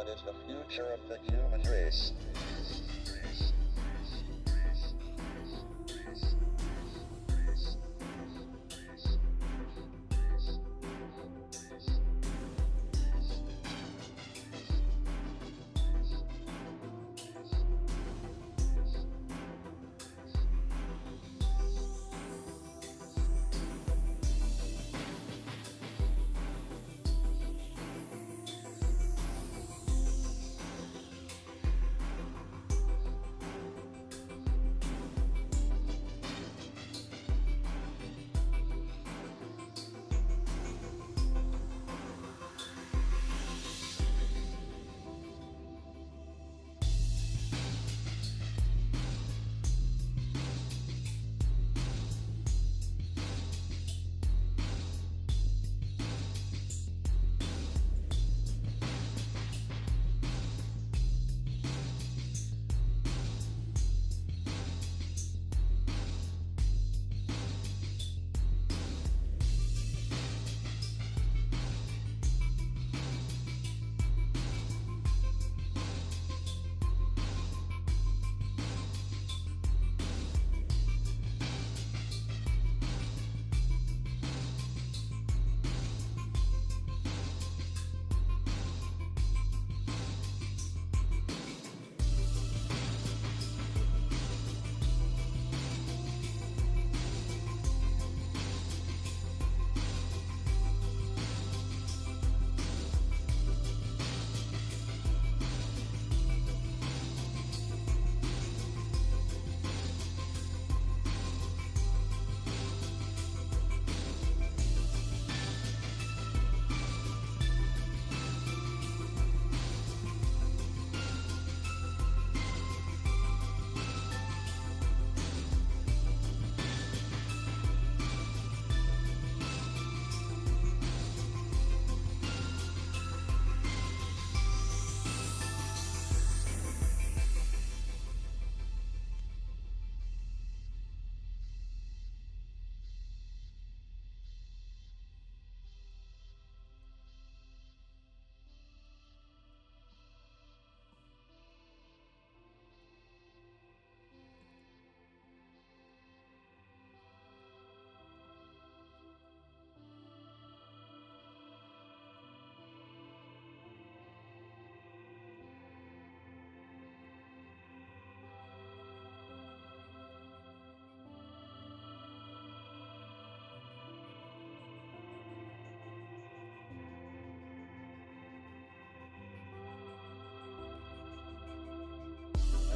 What is the future of the human race?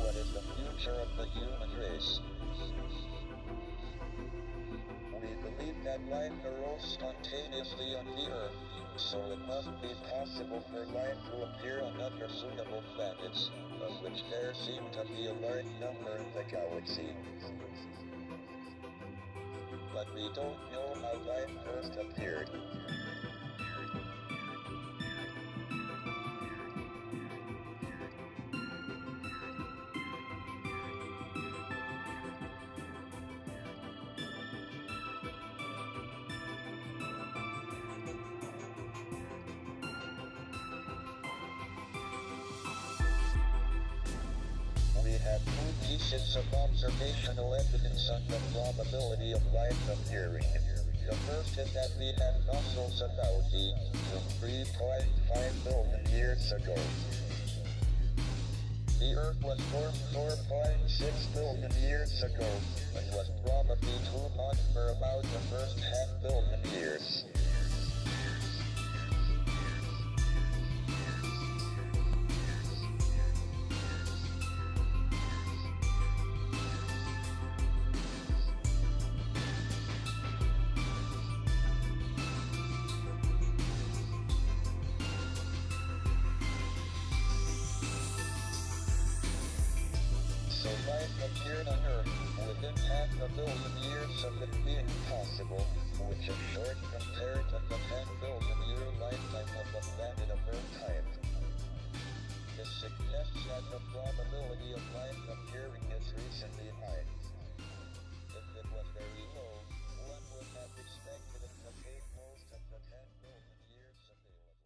What is the future of the human race? We believe that life arose spontaneously on the Earth, so it must be possible for life to appear on other suitable planets, of which there seem to be a large number in the galaxy. But we don't know how life first appeared. We have two pieces of observational evidence on the probability of life appearing. The first is that we have fossils of algae from 3.5 billion years ago. The Earth was formed 4.6 billion years ago, and was probably too hot for about the first half-billion years. So life appeared on Earth within half a billion years of it being possible, which is short compared to the 10 billion year lifetime of the planet of Earth type. This suggests that the probability of life appearing is reasonably high. If it was very low, one would have expected it to take most of the 10 billion years available.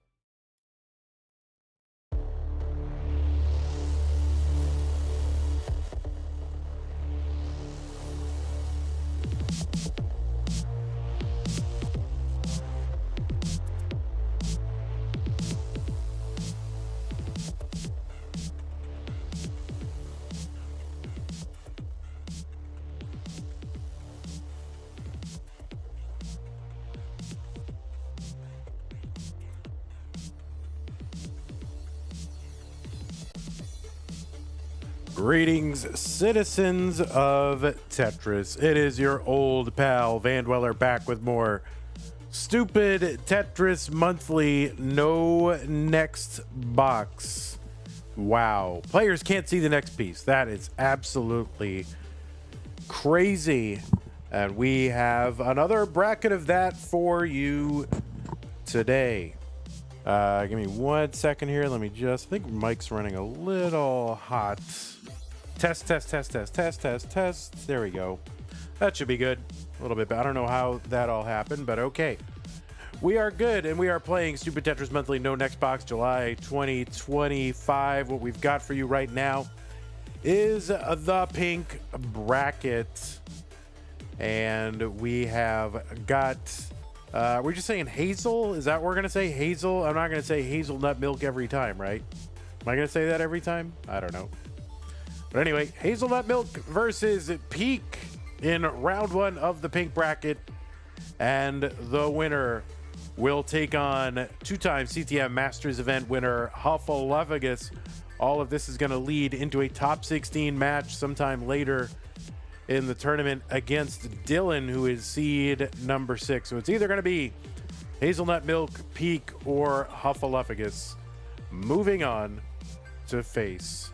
Greetings, citizens of Tetris. It is your old pal, Vandweller, back with more stupid Tetris Monthly, no next box. Wow. Players can't see the next piece. That is absolutely crazy. And we have another bracket of that for you today. Give me 1 second here. Let me just, I think Mike's running a little hot. Test. There we go. That should be good. A little bit, but I don't know how that all happened, but okay. We are good, and we are playing Stupid Tetris Monthly No Next Box July 2025. What we've got for you right now is the pink bracket. And we have got, we're just saying Hazel? Is that what we're going to say? Hazel? I'm not going to say Hazelnutmilk every time, right? Am I going to say that every time? I don't know. But anyway, Hazelnutmilk versus Pkric in round one of the pink bracket. And the winner will take on two-time CTM Masters event winner Huffulufugus. All of this is going to lead into a top 16 match sometime later in the tournament against Dylan, who is seed number 6. So it's either going to be Hazelnutmilk, Pkric, or Huffulufugus. Moving on to face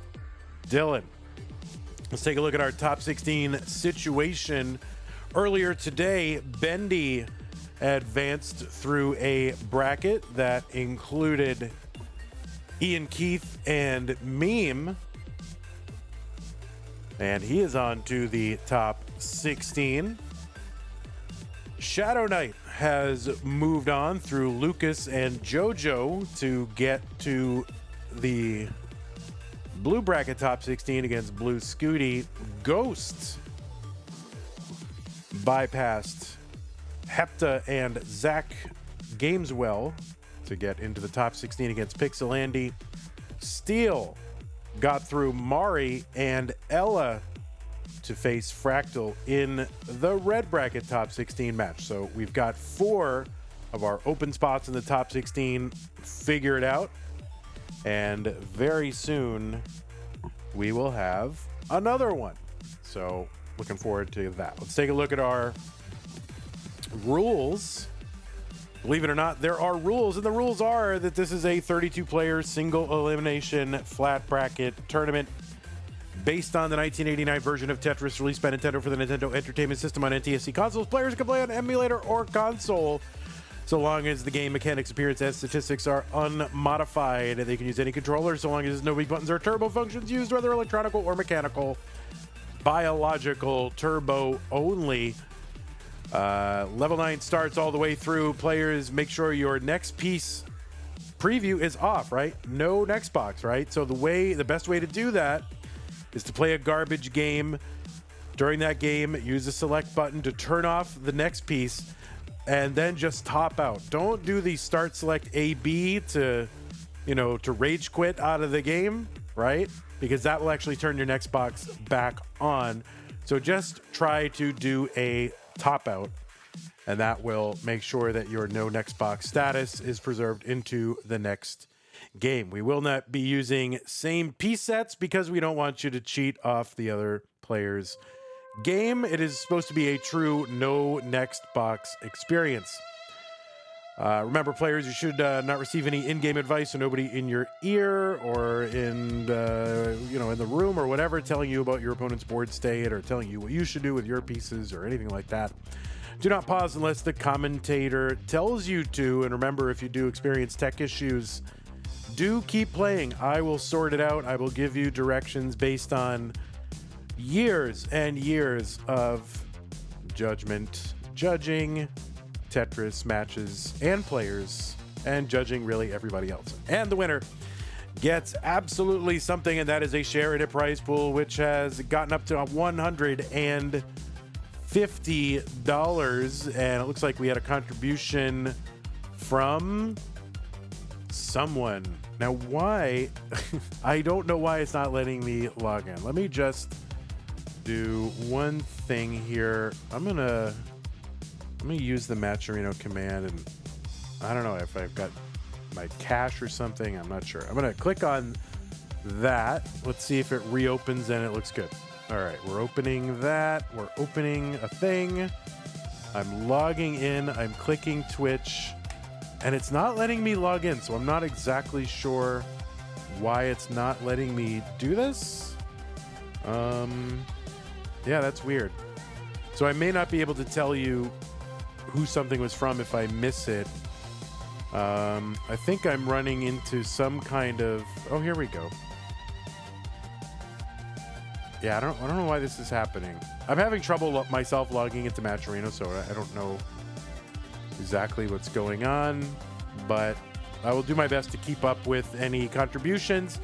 Dylan. Let's take a look at our top 16 situation. Earlier today, Bendy advanced through a bracket that included Ian Keith and Meme. And he is on to the top 16. Shadow Knight has moved on through Lucas and JoJo to get to the blue bracket top 16 against Blue Scooty. Ghost bypassed Hepta and Zach Gameswell to get into the top 16 against Pixel Andy. Steel got through Mari and Ella to face Fractal in the red bracket top 16 match. So we've got 4 of our open spots in the top 16 figured out. And very soon we will have another one. So looking forward to that. Let's take a look at our rules. Believe it or not, there are rules, and the rules are that this is a 32-player single elimination flat bracket tournament based on the 1989 version of Tetris released by Nintendo for the Nintendo Entertainment System on NTSC consoles. Players can play on emulator or console so long as the game mechanics, appearance, and statistics are unmodified. They can use any controller so long as there's no weak buttons or turbo functions used, whether electronic or mechanical. Biological turbo only. Level 9 starts all the way through. Players, make sure your next piece preview is off, right? No next box, right? So the best way to do that is to play a garbage game. During that game, use the select button to turn off the next piece and then just top out. Don't do the start select A, B to rage quit out of the game, right? Because that will actually turn your next box back on. So just try to do a top out, and that will make sure that your no next box status is preserved into the next game. We will not be using same piece sets because we don't want you to cheat off the other player's game. It is supposed to be a true no next box experience. Remember, players, you should not receive any in-game advice, so nobody in your ear or in the room or whatever telling you about your opponent's board state or telling you what you should do with your pieces or anything like that. Do not pause unless the commentator tells you to. And remember, if you do experience tech issues, do keep playing. I will sort it out. I will give you directions based on years and years of judging Tetris matches and players, and judging really everybody else. And the winner gets absolutely something, and that is a share in a prize pool, which has gotten up to $150. And it looks like we had a contribution from someone. Now, why? I don't know why it's not letting me log in. Let me just do one thing here. I'm gonna use the Matcherino command, and I don't know if I've got my cache or something. I'm not sure. I'm gonna click on that. Let's see if it reopens and it looks good. All right, we're opening that. We're opening a thing. I'm logging in. I'm clicking Twitch, and it's not letting me log in, so I'm not exactly sure why it's not letting me do this. Yeah, that's weird. So I may not be able to tell you who something was from if I miss it. I think I'm running into some kind of... Oh, here we go. Yeah, I don't know why this is happening. I'm having trouble myself logging into Matcherino, so I don't know exactly what's going on, but I will do my best to keep up with any contributions.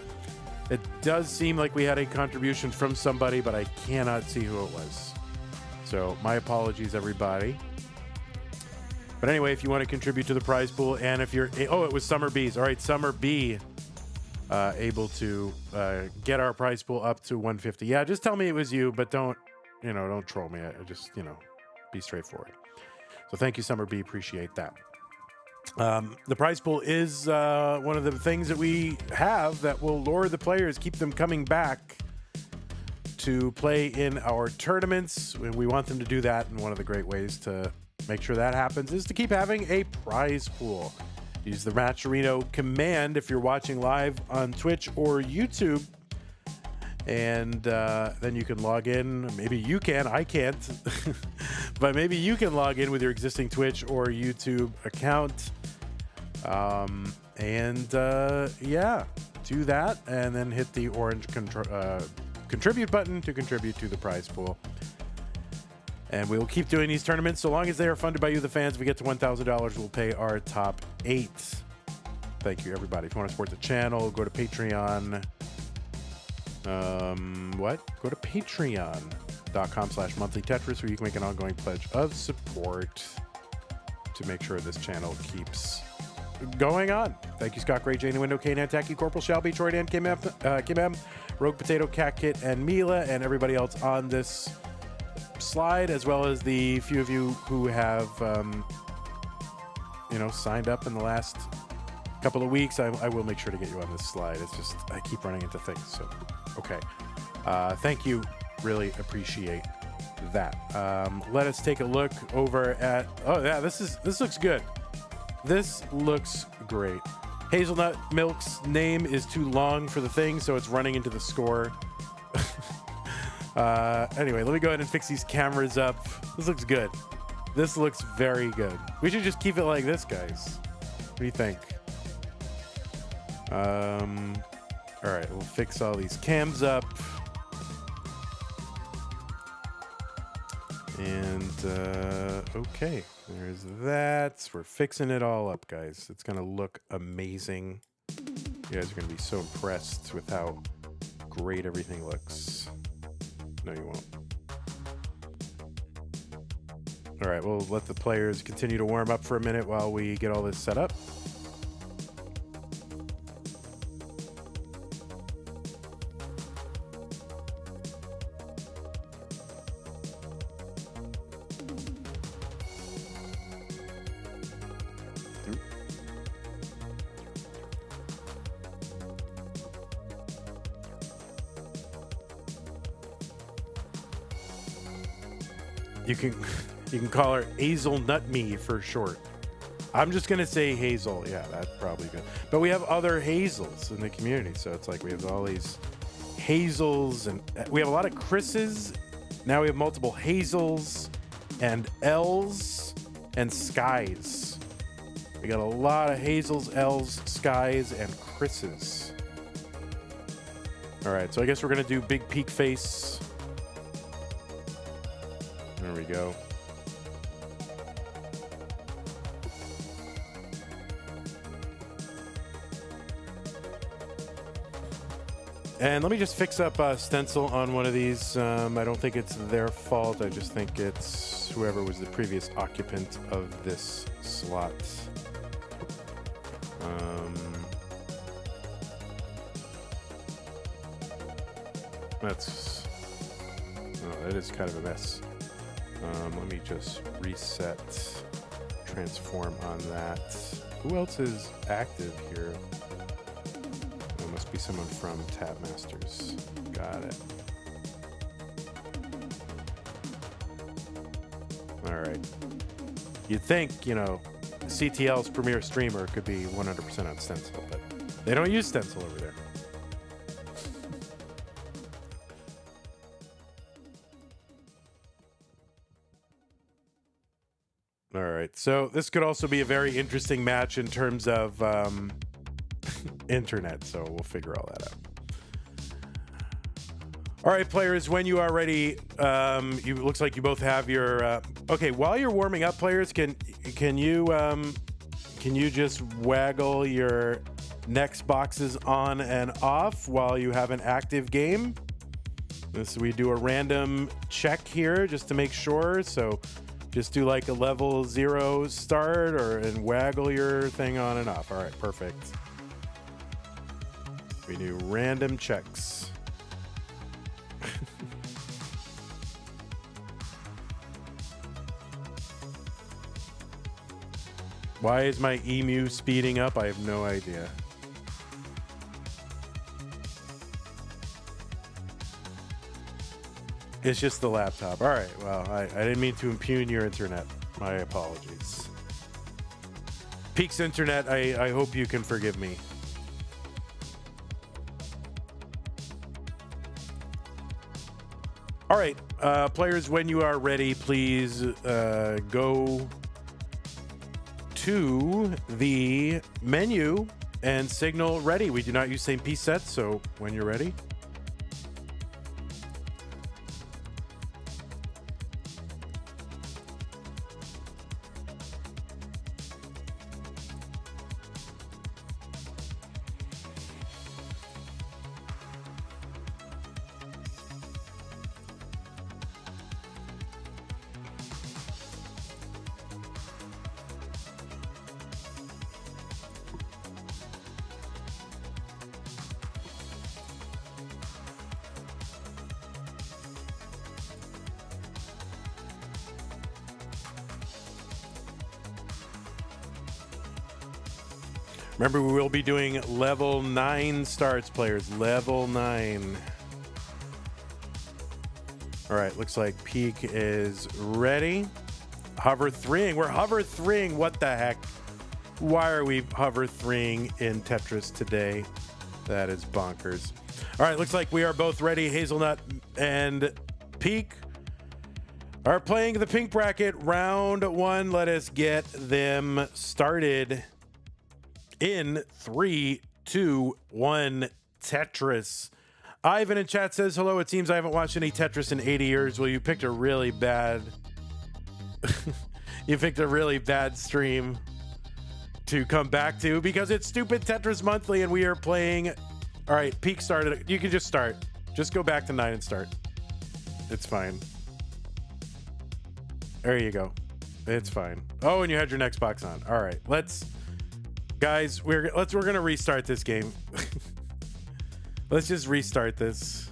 It does seem like we had a contribution from somebody, but I cannot see who it was. So my apologies, everybody. But anyway, if you want to contribute to the prize pool, and if you're... Oh, it was Summer Bees. All right, Summer B able to get our prize pool up to 150. Yeah, just tell me it was you, but don't troll me. I just, be straightforward. So thank you, Summer B. Appreciate that. The prize pool is one of the things that we have that will lure the players, keep them coming back to play in our tournaments. We want them to do that, and one of the great ways to make sure that happens is to keep having a prize pool. Use the Matcherino command if you're watching live on Twitch or YouTube, and then you can log in. Maybe you can, I can't, but maybe you can log in with your existing Twitch or YouTube account. Yeah, do that, and then hit the orange contribute button to contribute to the prize pool. And we'll keep doing these tournaments so long as they are funded by you, the fans. If we get to $1,000, we'll pay our top 8. Thank you, everybody. If you want to support the channel, go to Patreon. Go to patreon.com/monthly Tetris, where you can make an ongoing pledge of support to make sure this channel keeps going on. Thank you, Scott Gray, Jane Window, Kane, Tacky, Corporal Shelby, Troy Dan, Kim M, Rogue Potato, Cat Kit, and Mila, and everybody else on this slide, as well as the few of you who have signed up in the last couple of weeks. I will make sure to get you on this slide. It's just I keep running into things, so okay. Thank you, really appreciate that. Let us take a look over at... Oh yeah, this looks good. This looks great. Hazelnutmilk's name is too long for the thing, so it's running into the score. Anyway, let me go ahead and fix these cameras up. This looks good. This looks very good. We should just keep it like this, guys. What do you think? All right, we'll fix all these cams up. And, okay, there's that. We're fixing it all up, guys. It's going to look amazing. You guys are going to be so impressed with how great everything looks. No, you won't. All right, we'll let the players continue to warm up for a minute while we get all this set up. You can call her Hazelnutme for short. I'm just gonna say Hazel. Yeah, that's probably good. But we have other Hazels in the community, so it's like we have all these Hazels, and we have a lot of Chris's. Now we have multiple Hazels and L's and Skies. We got a lot of Hazels, L's, Skies, and Chris's. All right, so I guess we're gonna do Big Peak Face. There we go. And let me just fix up stencil on one of these. I don't think it's their fault. I just think it's whoever was the previous occupant of this slot. That is kind of a mess. Let me just reset, transform on that. Who else is active here? It must Be someone from Tab Masters. Got it. All right. You'd think, you know, CTL's premier streamer could be 100% on stencil, but they don't use stencil over there. All right, so this could also be a very interesting match in terms of internet, so we'll figure all that out. All right, players, when you are ready, you looks like you both have your. Okay, while you're warming up, players, can you just waggle your next boxes on and off while you have an active game? We do a random check here just to make sure. So just do like a level 0 start and waggle your thing on and off. All right, perfect. We do random checks. Why is my emu speeding up? I have no idea. It's just the laptop. All right, well, I didn't mean to impugn your internet. My apologies. Peak's internet, I hope you can forgive me. All right, players, when you are ready, please go to the menu and signal ready. We do not use same piece sets, so when you're ready. Remember, we will be doing level 9 starts, players. Level 9. All right, looks like Peak is ready. Hover 3ing. We're hover 3ing. What the heck? Why are we hover 3ing in Tetris today? That is bonkers. All right, looks like we are both ready. Hazelnut and Peak are playing the pink bracket round 1. Let us get them started. In 3, 2, 1, Tetris. Ivan in chat says, hello, it seems I haven't watched any Tetris in 80 years. Well, you picked a really bad... you picked a really bad stream to come back to because it's stupid Tetris Monthly and we are playing... All right, Peak started. You can just start. Just go back to 9 and start. It's fine. There you go. It's fine. Oh, and you had your next box on. All right, let's... Guys, we're gonna restart this game. Let's just restart this.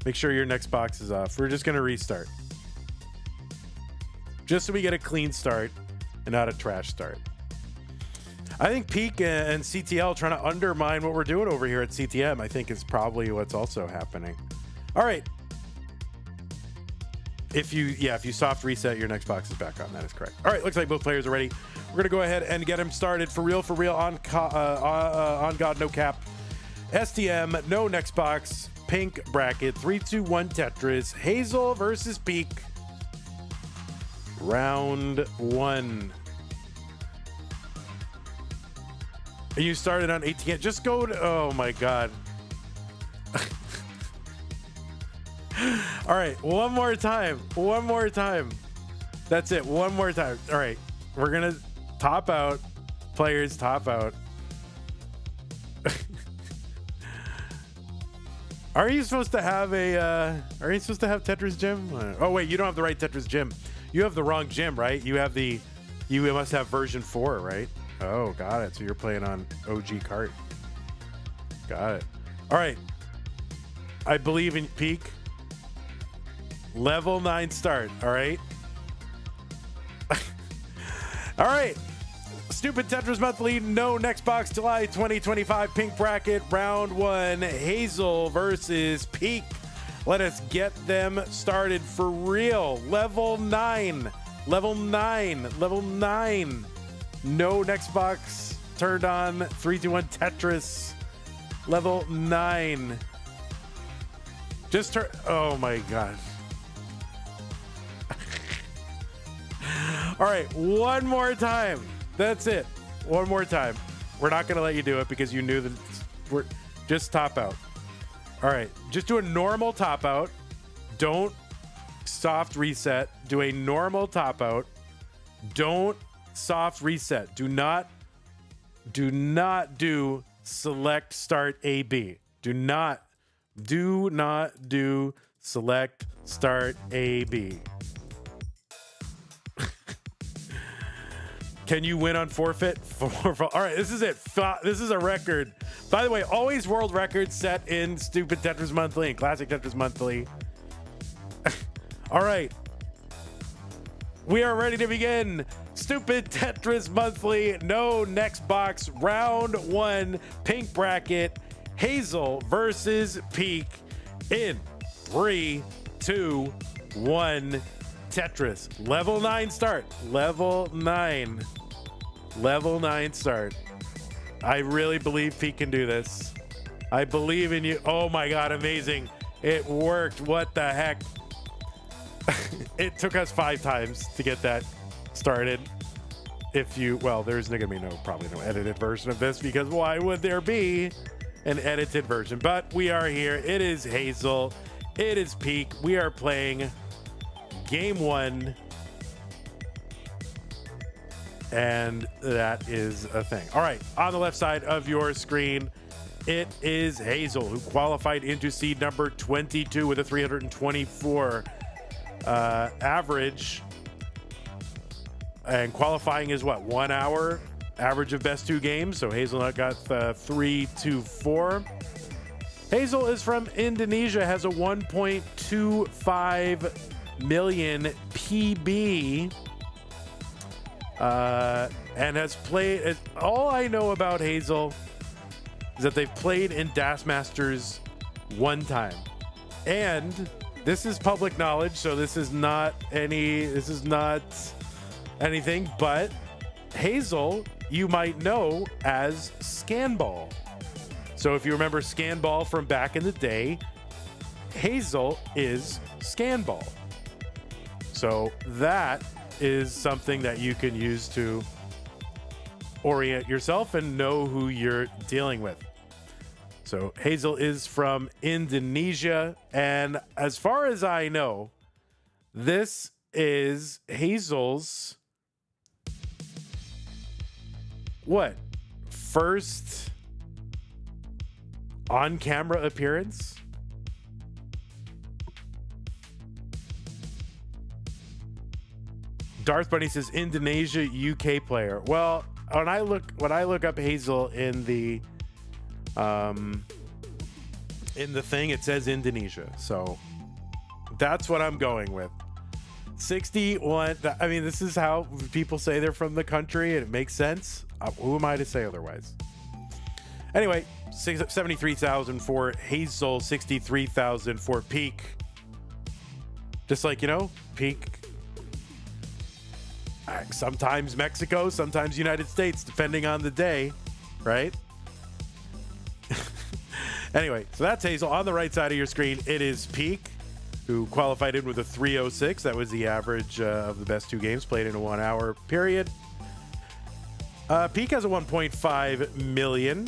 Make sure your next box is off. We're just gonna restart. Just so we get a clean start and not a trash start. I think Peak and CTL trying to undermine what we're doing over here at CTM, I think is probably what's also happening. All right. If you soft reset, your next box is back on. That is correct. All right, looks like both players are ready. We're gonna go ahead and get him started for real on God, no cap. STM, no next box, pink bracket, 3, 2, 1 Tetris, Hazel versus Peak. Round 1. You started on 18. Just go to, oh my God. All right, one more time. That's it, one more time. All right, we're gonna top out. Players, top out. Are you supposed to have Tetris Gym? Oh wait, you don't have the right Tetris Gym. You have the wrong gym, right? You must have version 4, right? Oh, got it. So you're playing on OG Kart. Got it. All right. I believe in Peak. Level 9 start, all right? All right. Stupid Tetris Monthly, no next box, July 2025, pink bracket, round one, Hazel versus Peak. Let us get them started for real. Level 9. Level 9. Level 9. No next box turned on. 3, 2, 1 Tetris. Level 9. Just turn. Oh my God. All right, one more time. That's it. One more time. We're not going to let you do it because you knew that we're just top out. All right, just do a normal top out. Don't soft reset. Do a normal top out. Don't soft reset. Do not do select start AB. Do not do select start AB. Can you win on forfeit? All right, this is it. This is a record. By the way, always world records set in Stupid Tetris Monthly and Classic Tetris Monthly. All right. We are ready to begin. Stupid Tetris Monthly, no next box, round one, pink bracket, Hazel versus Peak in 3, 2, 1, Tetris. Level 9 start. Level 9. Level 9 start. I really believe Peak can do this. I believe in you. Oh my God, amazing. It worked. What the heck? It took us 5 times to get that started. Well, there's gonna be probably no edited version of this because why would there be an edited version? But we are here. It is Hazel. It is Peak. We are playing game 1. And that is a thing. All right, on the left side of your screen, it is Hazel, who qualified into seed number 22 with a 324 average. And qualifying is what? 1 hour average of best 2 games. So Hazelnut got 324. Hazel is from Indonesia, has a 1.25 million PB. And has played. All I know about Hazel is that they've played in Deathmatch 1 time, and this is public knowledge, so this is not anything. But Hazel, you might know as Scanball. So if you remember Scanball from back in the day, Hazel is Scanball. So that is something that you can use to orient yourself and know who you're dealing with. So Hazel is from Indonesia, and as far as I know, this is Hazel's first on-camera appearance? Darth Bunny says Indonesia UK player. Well, when I look up Hazel in the thing, it says Indonesia. So that's what I'm going with. 61. I mean, this is how people say they're from the country, and it makes sense. Who am I to say otherwise? Anyway, 73,000 for Hazel, 63,000 for Peak. Just like, Peak. Sometimes Mexico, sometimes United States, depending on the day, right? Anyway, so that's Hazel. On the right side of your screen, it is Peak, who qualified in with a 306. That was the average of the best 2 games played in a 1 hour period. Peak has a 1.5 million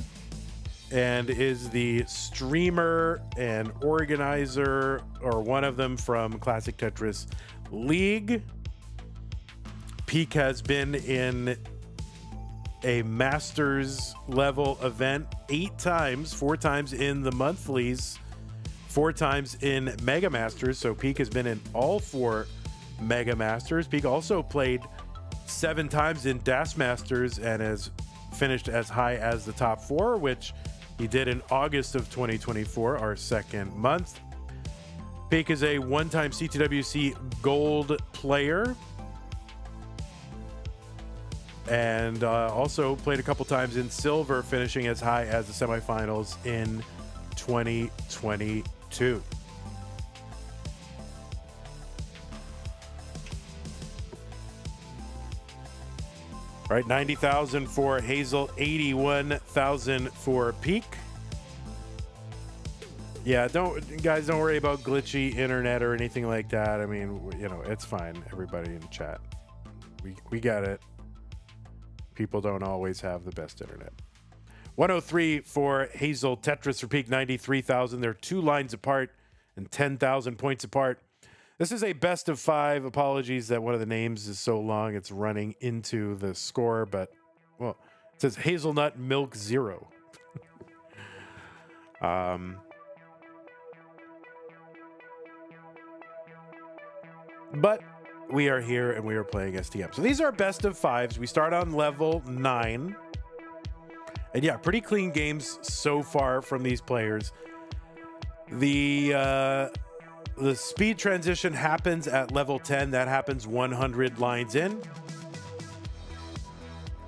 and is the streamer and organizer, or one of them, from Classic Tetris League. Peak has been in a Masters level event 8 times, 4 times in the monthlies, 4 times in Mega Masters. So Peak has been in all 4 Mega Masters. Peak also played 7 times in Deathmatch and has finished as high as the top 4, which he did in August of 2024, our 2nd month. Peak is a 1-time CTWC gold player. and also played a couple times in silver, finishing as high as the semifinals in 2022. All right, 90,000 for Hazel, 81,000 for Peak. Yeah, guys, don't worry about glitchy internet or anything like that. I mean, you know, it's fine. Everybody in chat, we got it. People don't always have the best internet. 103 for Hazel, Tetris for Peak, 93,000. They're 2 lines apart and 10,000 points apart. This is a best of 5. Apologies that one of the names is so long it's running into the score, but, well, it says Hazelnutmilk 0. But we are here and we are playing STM. So these are best of 5s. We start on level 9. And yeah, pretty clean games so far from these players. The speed transition happens at level 10. That happens 100 lines in.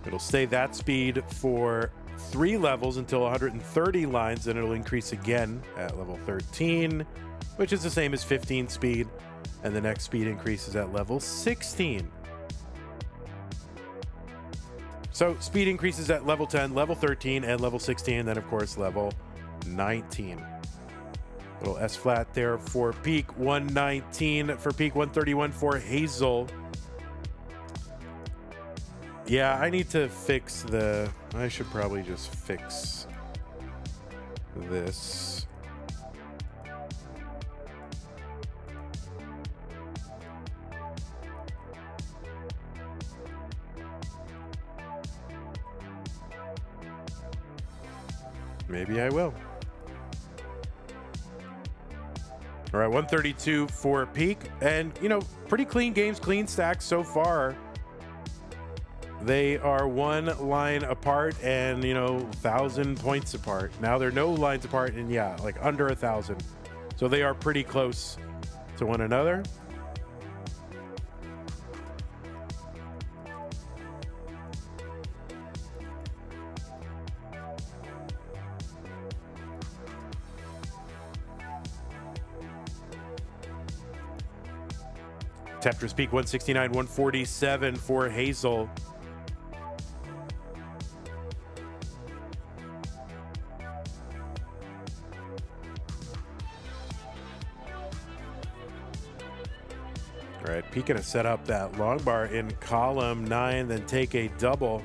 It'll stay that speed for 3 levels until 130 lines. Then it'll increase again at level 13, which is the same as 15 speed. And the next speed increases at level 16. So speed increases at level 10, level 13, and level 16. And then, of course, level 19. Little S flat there for Peak, 119 for Peak, 131 for Hazel. Yeah, I need to fix I should probably just fix this. Maybe I will. All right, 132 for Peak. And, you know, pretty clean games, clean stacks so far. They are 1 line apart and, you know, 1,000 points apart. Now they're no lines apart and, yeah, like under 1,000. So they are pretty close to one another. Tetris Peak, 169, 147 for Hazel. All right, Peak gonna set up that long bar in column 9, then take a double.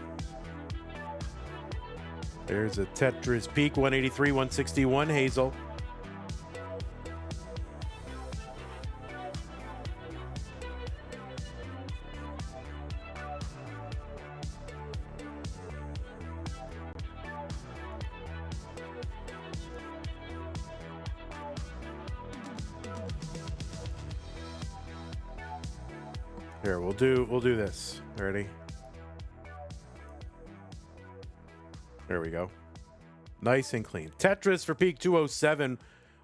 There's a Tetris Peak, 183, 161 Hazel. Here, we'll do this. Ready? There we go. Nice and clean. Tetris for Peak, 207,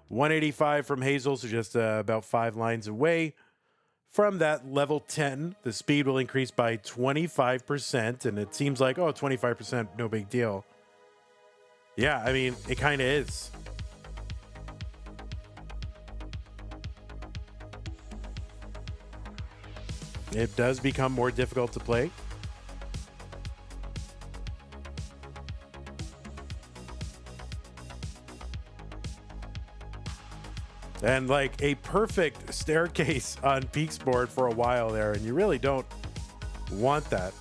185 from Hazel, so just about 5 lines away from that level 10. The speed will increase by 25%, and it seems like, oh, 25%, no big deal. Yeah, I mean, it kind of is. It does become more difficult to play. And like a perfect staircase on Peak's board for a while there, and you really don't want that.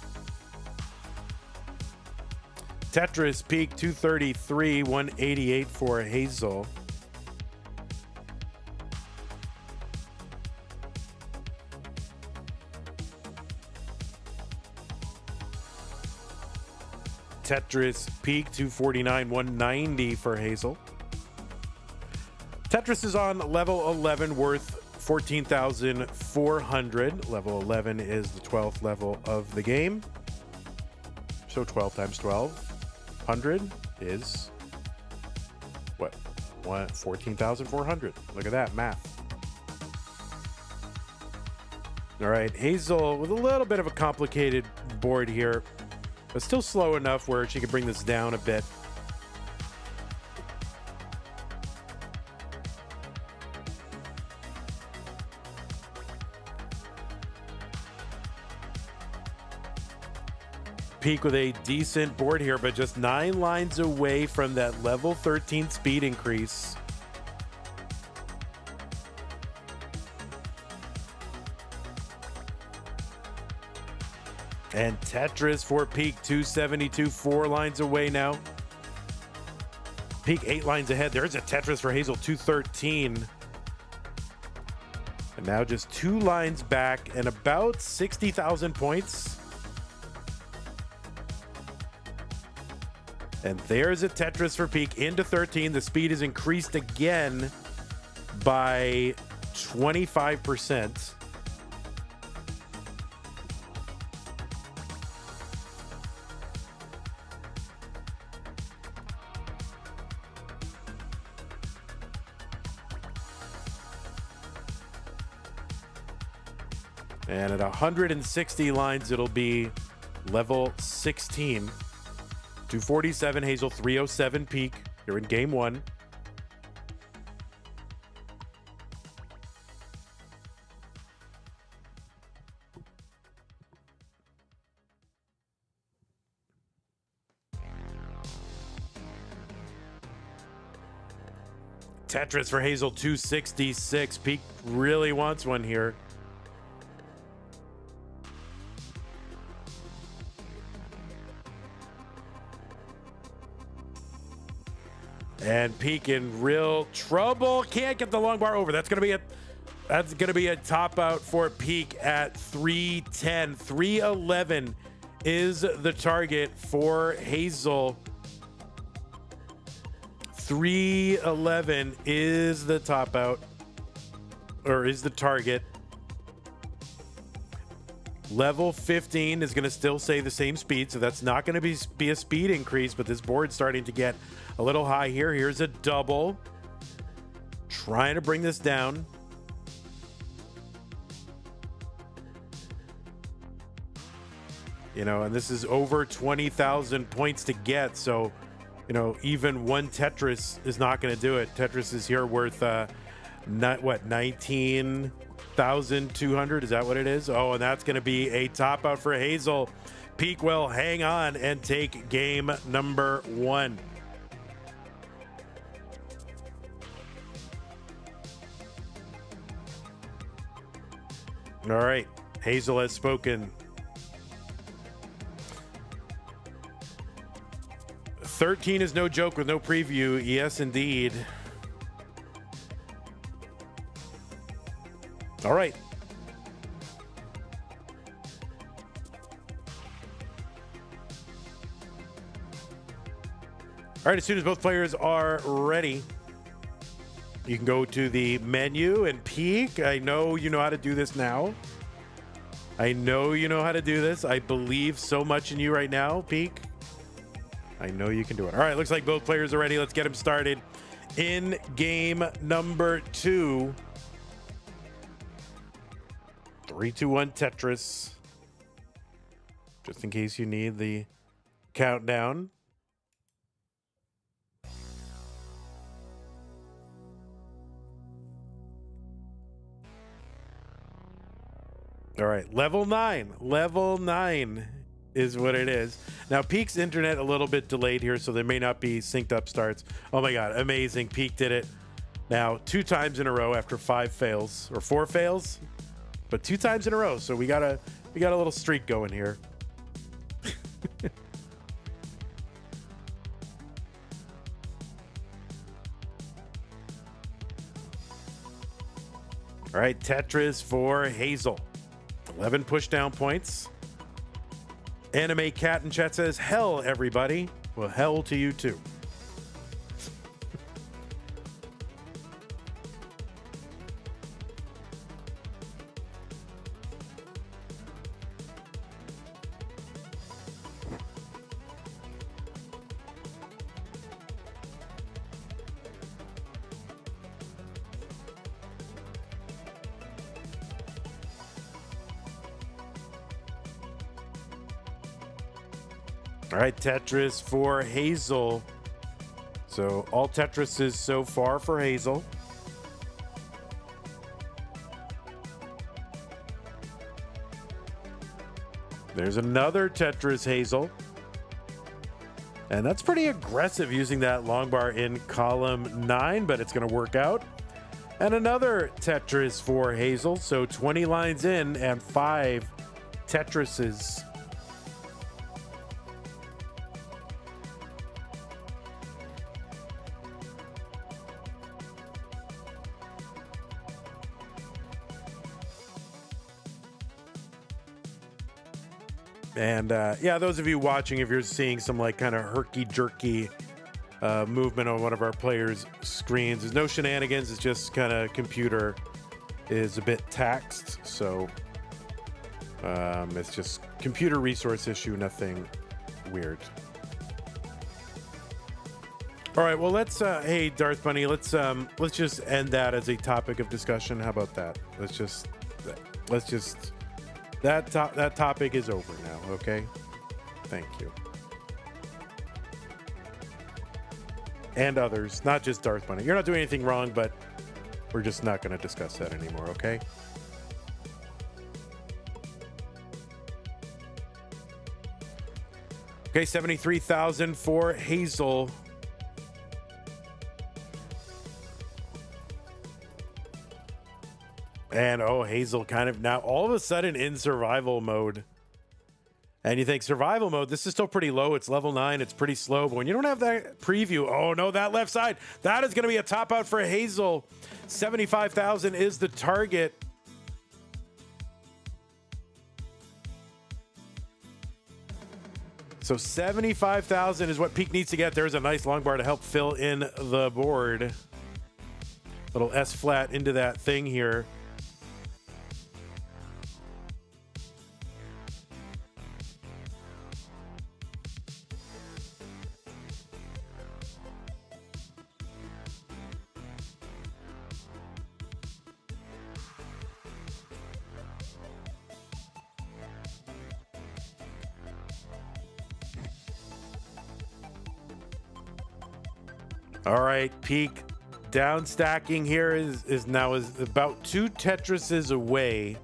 Tetris Peak, 233, 188 for Hazel. Tetris Peak, 249, 190 for Hazel. Tetris is on level 11, worth 14,400. Level 11 is the 12th level of the game. So 12 times 1,200 is what? 14,400. Look at that math. All right, Hazel with a little bit of a complicated board here. but still slow enough where she could bring this down a bit. Peak with a decent board here, but just 9 lines away from that level 13 speed increase. And Tetris for Peak, 272, 4 lines away now. Peak 8 lines ahead. There's a Tetris for Hazel, 213. And now just 2 lines back and about 60,000 points. And there's a Tetris for Peak into 13. The speed is increased again by 25%. And at 160 lines, it'll be level 16. 247 Hazel, 307 Peak. You're in game 1. Tetris for Hazel, 266. Peak really wants one here. And Peak in real trouble. Can't get the long bar over. That's gonna be a top out for Peak at 310. 311 is the target for Hazel. 311 is the top out, or is the target. Level 15 is going to still say the same speed, so that's not going to be a speed increase, but this board's starting to get a little high here. Here's a double. Trying to bring this down. You know, and this is over 20,000 points to get, so, you know, even one Tetris is not going to do it. Tetris is here worth, what, 19,200? Is that what it is? Oh, and that's going to be a top out for Hazel. Peak will hang on and take game number 1. All right, Hazel has spoken. 13 is no joke with no preview. Yes, indeed. All right. All right, as soon as both players are ready, you can go to the menu and Peak. I know you know how to do this now. I know you know how to do this. I believe so much in you right now, Peak. I know you can do it. All right, looks like both players are ready. Let's get them started in game number 2. 3, 2, 1 Tetris. Just in case you need the countdown. All right, level 9. Level 9 is what it is. Now, Peak's internet a little bit delayed here, so there may not be synced up starts. Oh my God, amazing. Peak did it now 2 times in a row after 5 fails, or 4 fails, but 2 times in a row. So we got a little streak going here. All right, Tetris for Hazel. 11 pushdown points. Anime Cat in chat says, hell, everybody. Well, hell to you, too. All right, Tetris for Hazel. So all Tetrises so far for Hazel. There's another Tetris Hazel. And that's pretty aggressive using that long bar in column 9, but it's going to work out. And another Tetris for Hazel. So 20 lines in and 5 Tetrises. And yeah, those of you watching, if you're seeing some like kind of herky-jerky movement on one of our players' screens, there's no shenanigans. It's just kind of computer is a bit taxed. So it's just computer resource issue, nothing weird. All right, well, let's hey, Darth Bunny, let's just end that as a topic of discussion. How about that? Let's just that topic is over now, okay? Thank you. And others, not just Darth Bunny. You're not doing anything wrong, but we're just not going to discuss that anymore, okay? Okay, 73,000 for Hazel. And oh, Hazel kind of now all of a sudden in survival mode. And you think survival mode, this is still pretty low. It's level 9. It's pretty slow. But when you don't have that preview, oh no, that left side, that is going to be a top out for Hazel. 75,000 is the target. So 75,000 is what Pkric needs to get. There's a nice long bar to help fill in the board. Little S flat into that thing here. All right, Pkric down stacking here is now about 2 Tetrises away.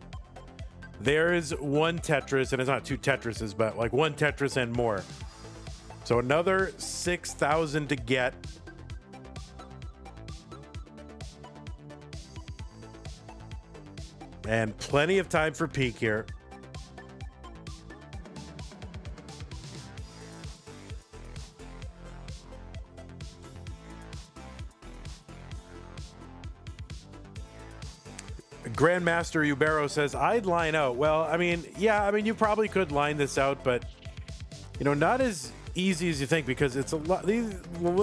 There's 1 Tetris, and it's not 2 Tetrises, but like 1 Tetris and more. So another 6,000 to get. And plenty of time for Pkric here. Grandmaster Ubero says, I'd line out. Well, I mean, yeah, I mean, you probably could line this out, but, you know, not as easy as you think, because it's a lot. These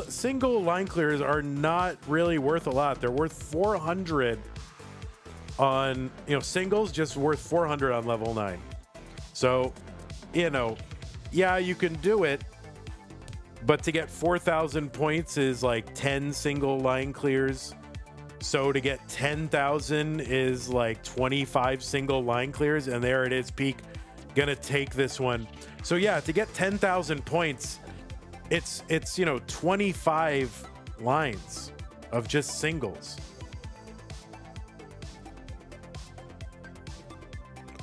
single line clears are not really worth a lot. They're worth 400 on, you know, singles, just worth 400 on level 9. So, you know, yeah, you can do it, but to get 4,000 points is like 10 single line clears. So to get 10,000 is like 25 single line clears, and there it is. Pkric gonna take this one. So yeah, to get 10,000 points, it's you know, 25 lines of just singles.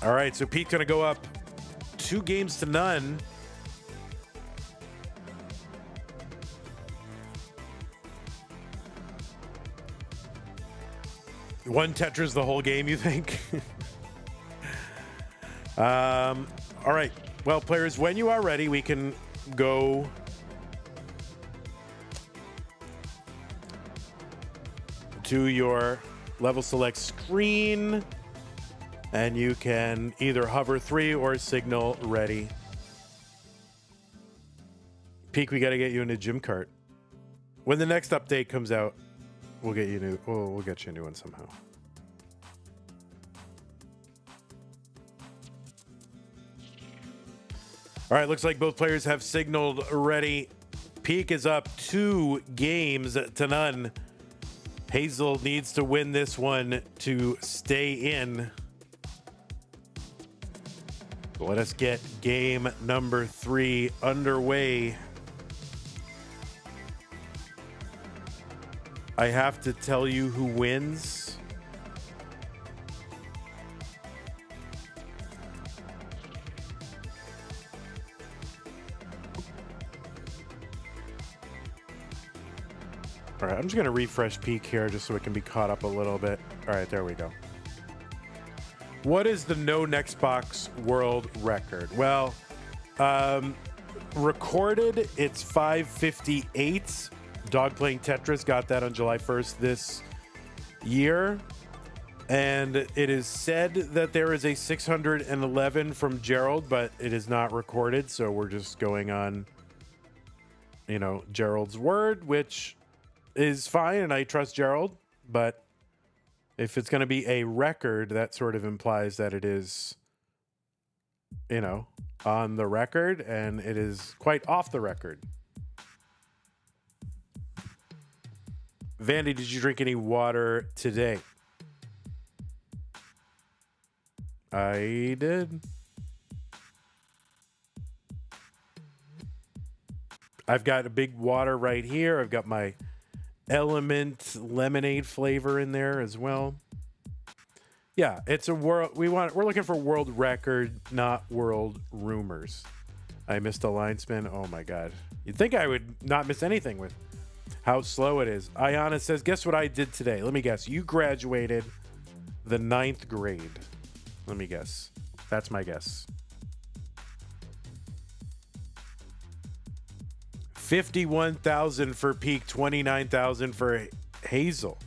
All right, so Pkric's gonna go up 2 games to none. One Tetris the whole game, you think? All right. Well, players, when you are ready, we can go to your level select screen, and you can either hover 3 or signal ready. Pkric, we got to get you in a gym cart. When the next update comes out, we'll get you new. We'll get you a new one somehow. All right, looks like both players have signaled ready. Pkric is up 2 games to none. Hazel needs to win this one to stay in. Let us get game number 3 underway. I have to tell you who wins. All right, I'm just going to refresh Peak here just so it can be caught up a little bit. All right, there we go. What is the no next box world record? Well, recorded, it's 558. Dog Playing Tetris got that on July 1st this year. And it is said that there is a 611 from Gerald, but it is not recorded. So we're just going on, you know, Gerald's word, which is fine. And I trust Gerald. But if it's going to be a record, that sort of implies that it is, you know, on the record, and it is quite off the record. Vandy, did you drink any water today? I did. I've got a big water right here. I've got my Element lemonade flavor in there as well. Yeah, it's a world. We're looking for world record, not world rumors. I missed a line spin. Oh my god. You'd think I would not miss anything with how slow it is. Ayana says, guess what I did today? Let me guess. You graduated the 9th grade. Let me guess. That's my guess. 51,000 for Peak, 29,000 for Hazel.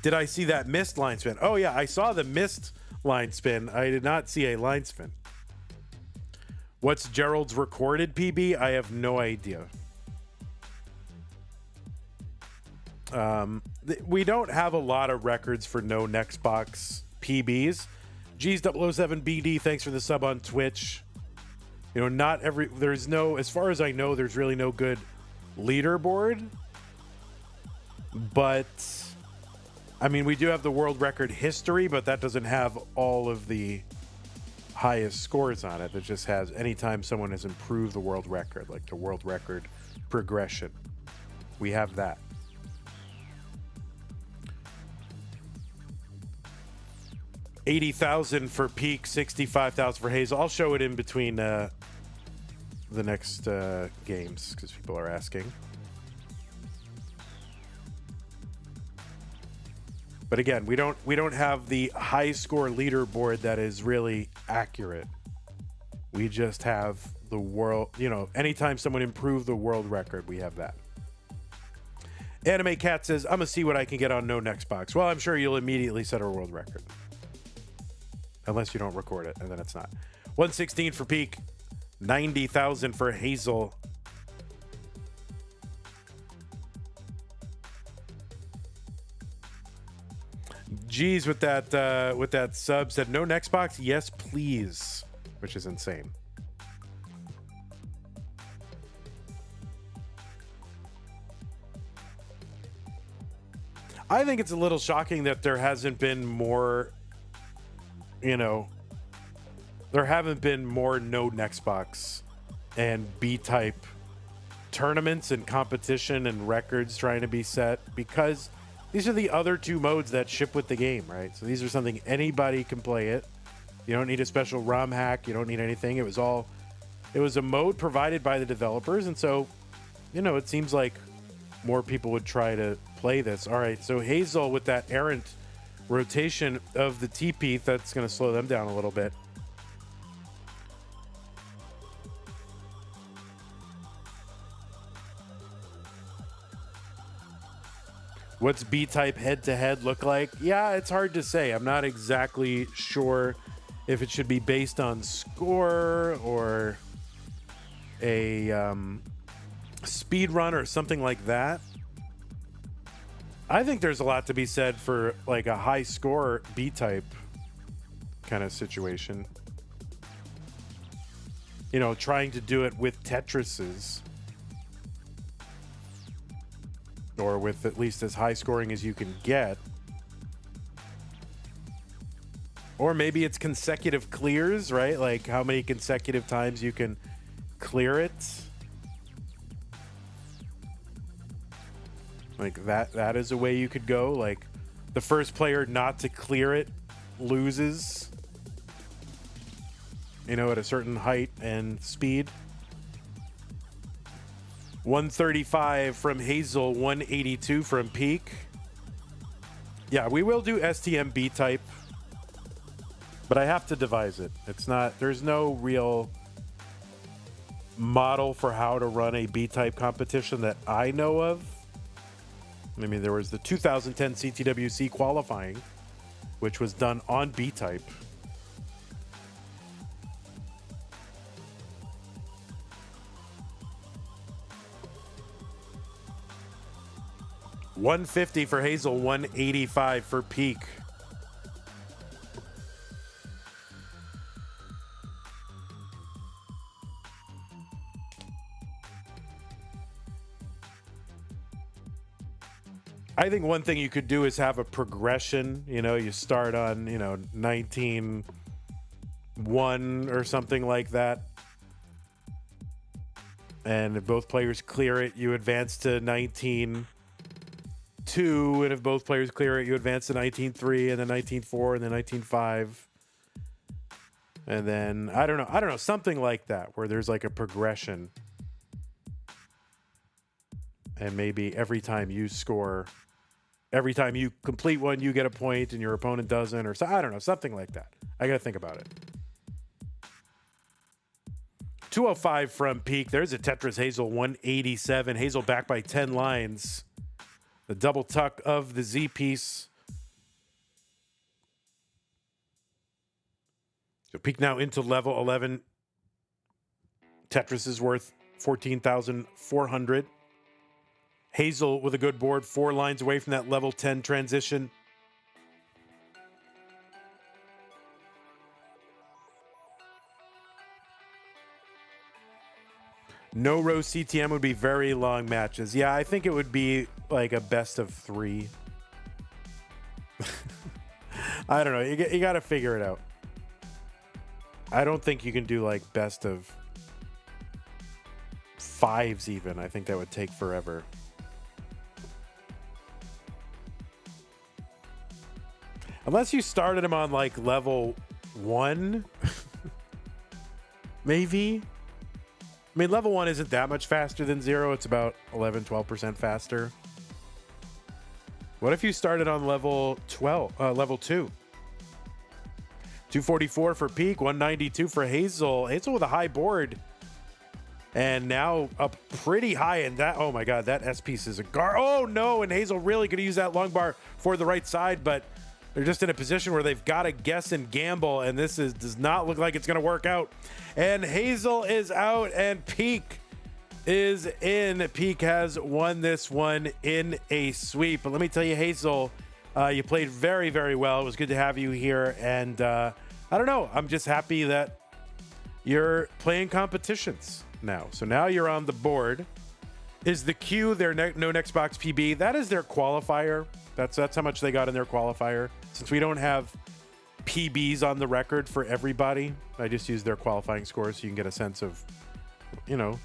Did I see that missed line spin? Oh yeah, I saw the missed line spin. I did not see a line spin. What's Gerald's recorded PB? I have no idea. We don't have a lot of records for no next box PBs. G's007BD, thanks for the sub on Twitch. You know, there's no, as far as I know, there's really no good leaderboard. But, I mean, we do have the world record history, but that doesn't have all of the highest scores on it. It just has anytime someone has improved the world record, like the world record progression. We have that. $80,000 for Peak, 65,000 for Hazel. I'll show it in between the next games because people are asking. But again, we don't have the high score leaderboard that is really accurate. We just have the world, you know, anytime someone improved the world record, we have that. Anime Cat says, I'm gonna see what I can get on no next box. Well, I'm sure you'll immediately set a world record. Unless you don't record it, and then it's not. 116 for Peak, 90,000 for Hazel. Geez, with that sub said no next box, yes please, which is insane. I think it's a little shocking that there hasn't been more. You know, there haven't been more no next box and B-type tournaments and competition and records trying to be set, because these are the other two modes that ship with the game, right? So these are something anybody can play it. You don't need a special ROM hack. You don't need anything. It was a mode provided by the developers. And so, you know, it seems like more people would try to play this. All right. So Hazel with that errant rotation of the TP, that's going to slow them down a little bit. What's B-type head-to-head look like? Yeah, it's hard to say. I'm not exactly sure if it should be based on score or a speed run or something like that. I think there's a lot to be said for like a high score B-type kind of situation. You know, trying to do it with Tetrises. Or with at least as high scoring as you can get. Or maybe it's consecutive clears, right? Like how many consecutive times you can clear it. Like that is a way you could go. Like the first player not to clear it loses. You know, at a certain height and speed. 135 from Hazel, 182 from Peak. Yeah, we will do STM B-type. But I have to devise it. It's not, there's no real model for how to run a B-type competition that I know of. I mean, there was the 2010 CTWC qualifying, which was done on B-type. $150 for Hazel, $185 for Peak. I think one thing you could do is have a progression. You know, you start on, 19-1 or something like that. And if both players clear it, you advance to 19-2. And if both players clear it, you advance to 19-3 and then 19-4 and then 19-5. And then, I don't know, something like that where there's like a progression. And maybe every time you complete one, you get a point and your opponent doesn't, or so, I don't know, something like that. I got to think about it. 205 from Peak. There's a Tetris Hazel, 187. Hazel back by 10 lines. The double tuck of the Z piece. So Peak now into level 11. Tetris is worth 14,400. Hazel with a good board, 4 lines away from that level 10 transition. No row CTM would be very long matches. Yeah, I think it would be like a best of 3. I don't know. You got to figure it out. I don't think you can do like best of 5s even. I think that would take forever. Unless you started him on like level 1. Maybe. I mean, level 1 isn't that much faster than 0. It's about 11-12% faster. What if you started on level 2? 244 for Peak, 192 for Hazel. Hazel with a high board. And now up pretty high. And that, oh my God, that S piece is a oh no. And Hazel really going to use that long bar for the right side, but they're just in a position where they've got to guess and gamble. And this does not look like it's going to work out. And Hazel is out and Peak is in. Peak has won this one in a sweep. But let me tell you, Hazel, you played very, very well. It was good to have you here. And I don't know. I'm just happy that you're playing competitions now. So now you're on the board. Is the Q their no next box PB? That is their qualifier. That's how much they got in their qualifier. Since we don't have PBs on the record for everybody, I just use their qualifying scores so you can get a sense of,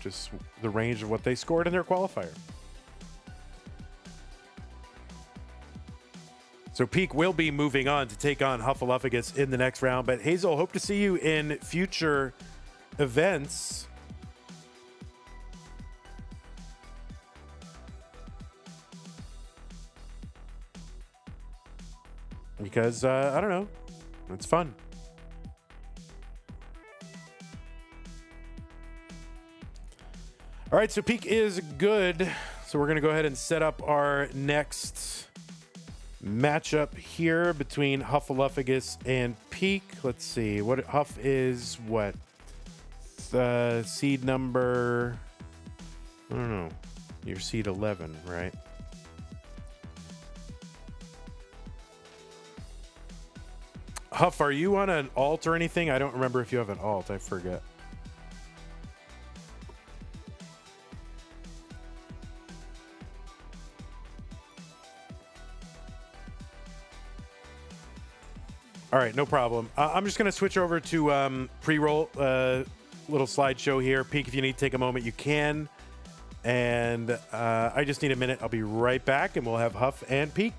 just the range of what they scored in their qualifier. So Peak will be moving on to take on Huffulufugus in the next round. But Hazel, hope to see you in future events. Because, I don't know, it's fun. All right, so Peak is good. So we're going to go ahead and set up our next matchup here between Huffulufugus and Peak. Let's see. What Huff is what? Seed number, I don't know. You're seed 11, right? Huff, are you on an alt or anything? I don't remember if you have an alt. I forget. All right, no problem. I'm just going to switch over to pre-roll, little slideshow here. Peek, if you need to take a moment, you can. And I just need a minute. I'll be right back, and we'll have Huff and Peek.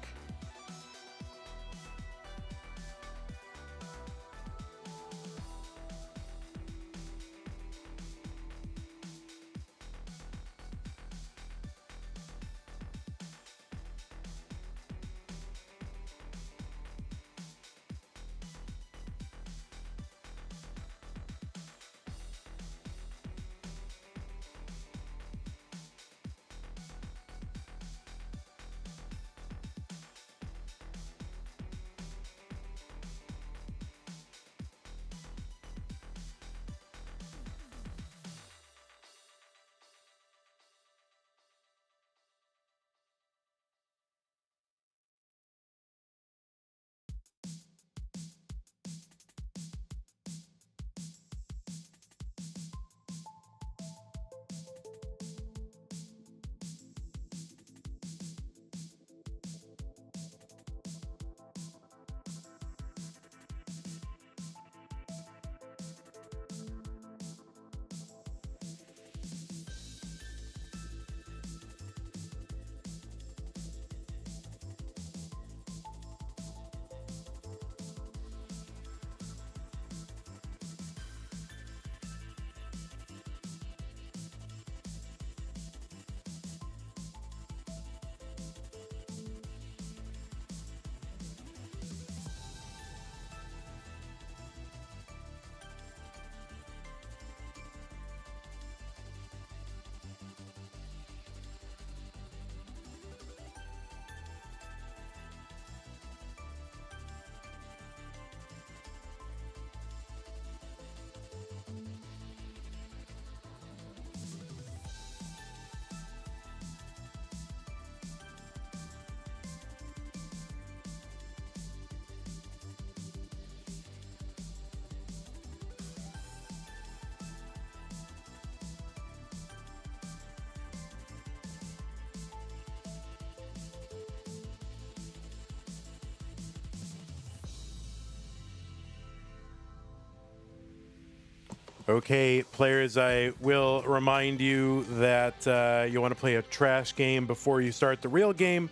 Okay, players, I will remind you that you want to play a trash game before you start the real game,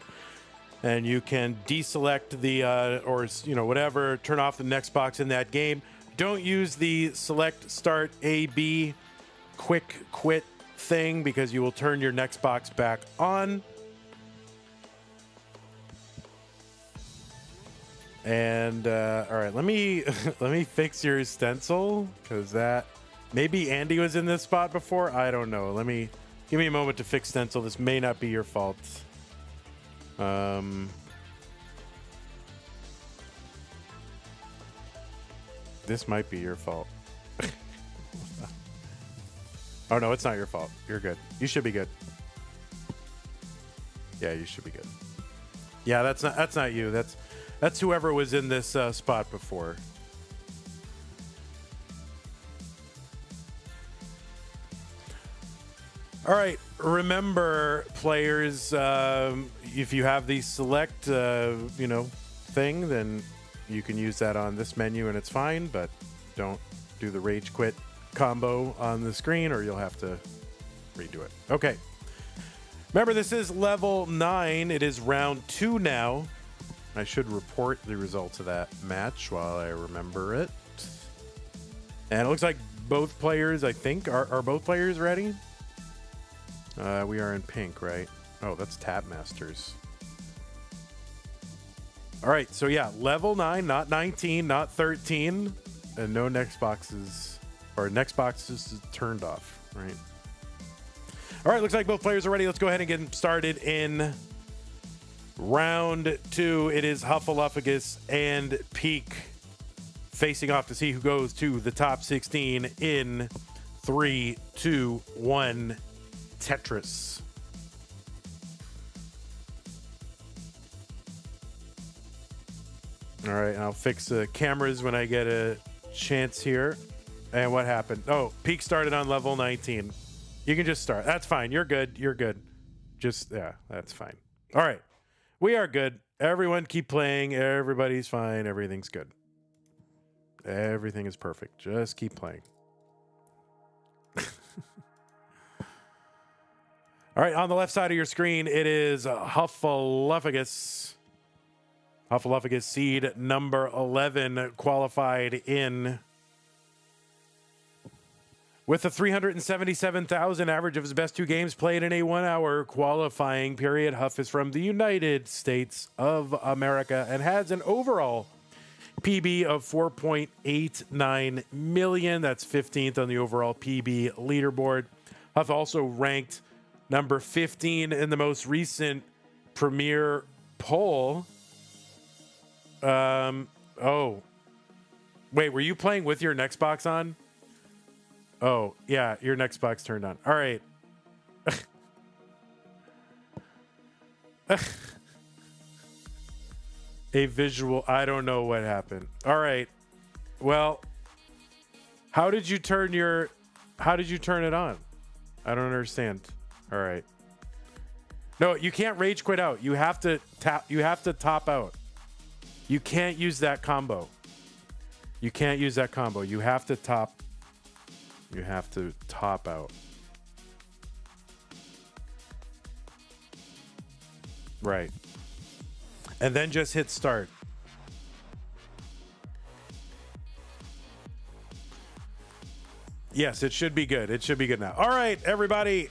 and you can deselect the, or, you know, whatever, turn off the next box in that game. Don't use the select start A-B quick quit thing because you will turn your next box back on. And, all right, let me fix your stencil because that... Maybe Andy was in this spot before. I don't know. Give me a moment to fix stencil. This may not be your fault. This might be your fault. Oh no, it's not your fault. You're good. You should be good. Yeah, you should be good. Yeah, that's not you. That's whoever was in this spot before. All right, remember, players, if you have the select, thing, then you can use that on this menu and it's fine, but don't do the rage quit combo on the screen or you'll have to redo it. Okay. Remember, this is level 9. It is round 2 now. I should report the results of that match while I remember it. And it looks like both players, I think, are both players ready? We are in pink, right? Oh, that's Tab Masters. All right, so yeah, level 9, not 19, not 13, and no next boxes, or next boxes turned off, right? All right, looks like both players are ready. Let's go ahead and get started in round 2. It is Huffulufugus and Pkric facing off to see who goes to the top 16 in 3, 2, 1. Tetris. All right, I'll fix the cameras when I get a chance here. And what happened? Oh, Pkric started on level 19. You can just start. That's fine. You're good. You're good. Just, yeah, that's fine. All right. We are good. Everyone keep playing. Everybody's fine. Everything's good. Everything is perfect. Just keep playing. All right, on the left side of your screen, it is Huffulufugus. Huffulufugus seed number 11 qualified in with a 377,000 average of his best 2 games played in a 1-hour qualifying period. Huff is from the United States of America and has an overall PB of 4.89 million. That's 15th on the overall PB leaderboard. Huff also ranked number 15 in the most recent Premier poll. Oh, wait, were you playing with your next box on? Oh, yeah, your next box turned on. All right. A visual. I don't know what happened. All right. Well, how did you turn it on? I don't understand. All right. No, you can't rage quit out. You have to top out. You can't use that combo. You can't use that combo. You have to top out. Right. And then just hit start. Yes, it should be good. It should be good now. All right, everybody.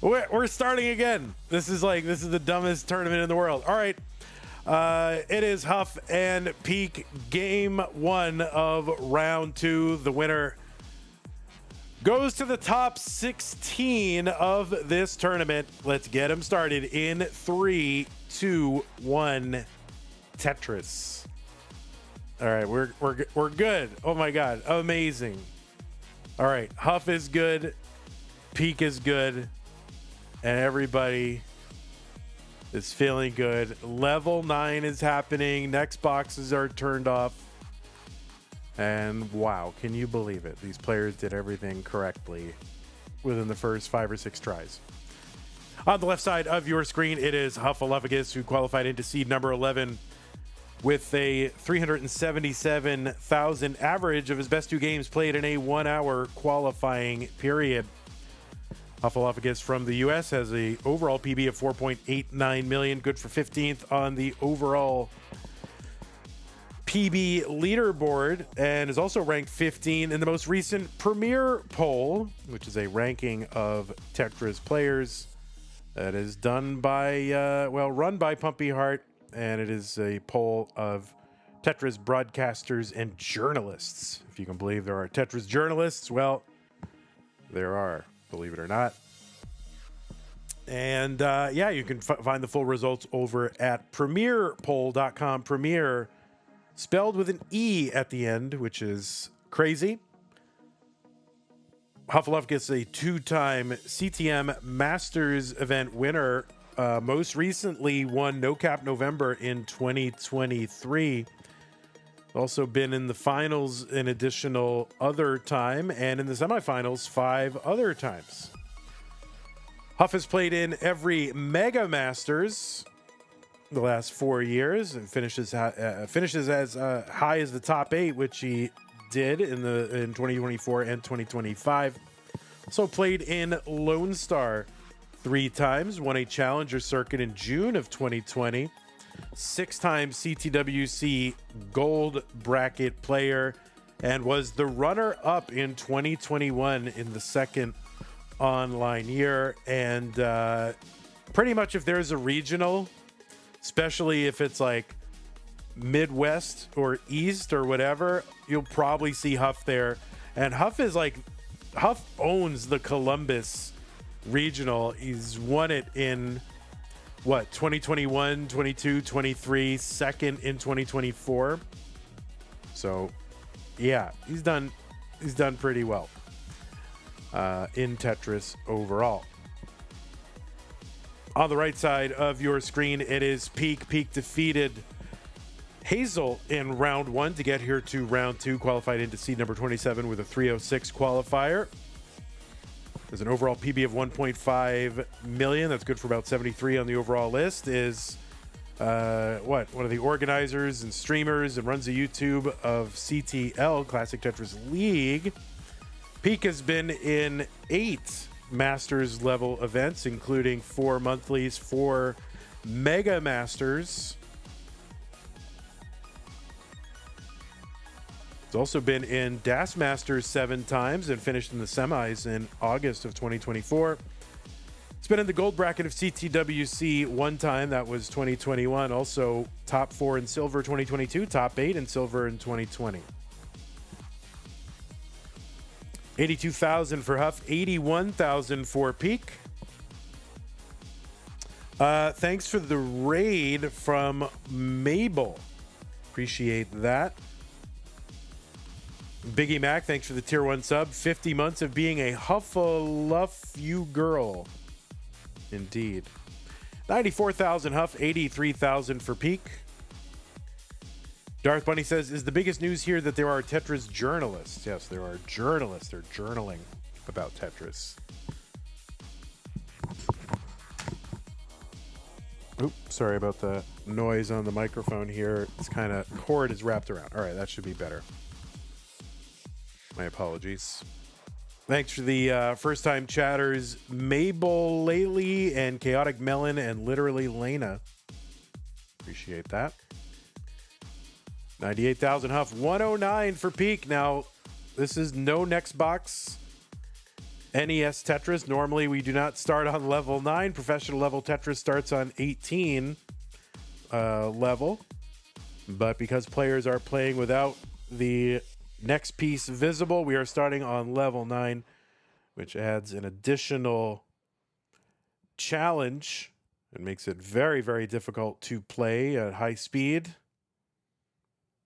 We're starting again. This is the dumbest tournament in the world. All right. It is Huff and Peak game 1 of round 2. The winner goes to the top 16 of this tournament. Let's get him started in 3, 2, 1. Tetris. All right, we're good. Oh my god, amazing. All right, Huff is good, Peak is good, and everybody is feeling good. Level 9 is happening. Next boxes are turned off. And wow, can you believe it? These players did everything correctly within the first 5 or 6 tries. On the left side of your screen, it is Huffulufugus, who qualified into seed number 11 with a 377,000 average of his best 2 games played in a 1-hour qualifying period. Huffulufugus from the US has a overall PB of 4.89 million, good for 15th on the overall PB leaderboard, and is also ranked 15 in the most recent Premier poll, which is a ranking of Tetris players that is done by, run by Pumpy Heart, and it is a poll of Tetris broadcasters and journalists. If you can believe there are Tetris journalists, well, there are, believe it or not. And yeah, you can find the full results over at premierpoll.com. Premier spelled with an E at the end, which is crazy. Huffulufugus, a 2-time CTM Masters event winner, most recently won No Cap November in 2023. Also been in the finals an additional other time, and in the semifinals 5 other times. Huff has played in every Mega Masters the last 4 years and finishes as high as the top 8, which he did in 2024 and 2025. Also played in Lone Star 3 times, won a Challenger circuit in June of 2020, 6-time CTWC Gold Bracket player, and was the runner-up in 2021 in the second online year. And pretty much if there's a regional, especially if it's like Midwest or East or whatever, you'll probably see Huff there. And Huff owns the Columbus regional. He's won it in 2021, 22, 23, second in 2024. So yeah, he's done pretty well in Tetris overall. On the right side of your screen, it is Peak. Peak defeated Hazel in round 1 to get here to round 2, qualified into seed number 27 with a 306 qualifier. There's an overall PB of 1.5 million. That's good for about 73 on the overall list. Is one of the organizers and streamers and runs a YouTube of CTL, Classic Tetris League. Pkric has been in 8 Masters level events, including 4 monthlies, 4 Mega Masters. He's also been in Das Masters 7 times and finished in the semis in August of 2024. It's been in the gold bracket of CTWC 1 time. That was 2021. Also top 4 in silver 2022, top 8 in silver in 2020. 82,000 for Huff, 81,000 for Pkric. Thanks for the raid from Mabel. Appreciate that. Biggie Mac, thanks for the tier 1 sub. 50 months of being a Huffulufugus girl. Indeed. 94,000 Huff, 83,000 for Pkric. Darth Bunny says, is the biggest news here that there are Tetris journalists? Yes, there are journalists. They're journaling about Tetris. Oops, sorry about the noise on the microphone here. It's kind of, cord is wrapped around. All right, that should be better. My apologies. Thanks for the first-time chatters, Mabel Laley and Chaotic Melon and Literally Lena. Appreciate that. 98,000 Huff, 109 for Pkric. Now, this is no next box NES Tetris. Normally, we do not start on level 9. Professional level Tetris starts on 18 level. But because players are playing without the next piece visible, we are starting on level 9, which adds an additional challenge and makes it very, very difficult to play at high speed.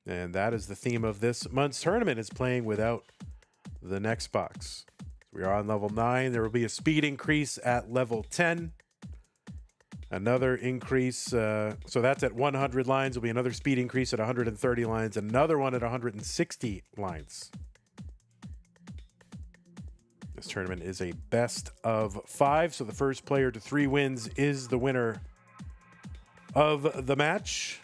And that is the theme of this month's tournament, is playing without the next box. We are on level 9. There will be a speed increase at level 10. Another increase, so that's at 100 lines. There'll be another speed increase at 130 lines. Another one at 160 lines. This tournament is a best of 5, so the first player to 3 wins is the winner of the match.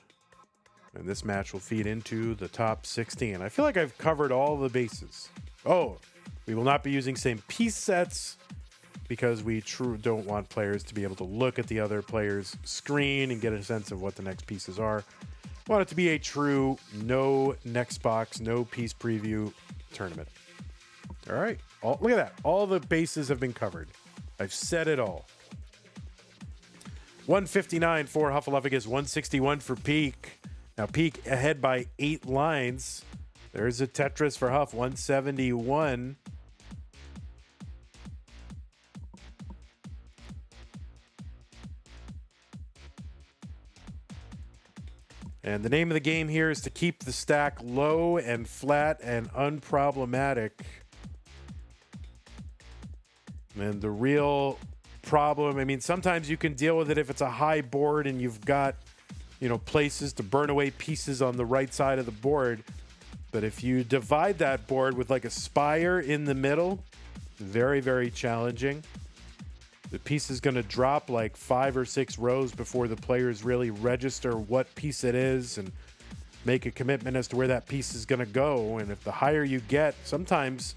And this match will feed into the top 16. I feel like I've covered all the bases. Oh, we will not be using same piece sets because we don't want players to be able to look at the other player's screen and get a sense of what the next pieces are. Want it to be a true no next box, no piece preview tournament. All right. Look at that. All the bases have been covered. I've said it all. 159 for Huffulufugus, 161 for Pkric. Now, Pkric ahead by 8 lines. There's a Tetris for Huff, 171. And the name of the game here is to keep the stack low and flat and unproblematic. And the real problem, I mean, sometimes you can deal with it if it's a high board and you've got, you know, places to burn away pieces on the right side of the board. But if you divide that board with like a spire in the middle, very, very challenging. The piece is going to drop like 5 or 6 rows before the players really register what piece it is and make a commitment as to where that piece is going to go. And if the higher you get, sometimes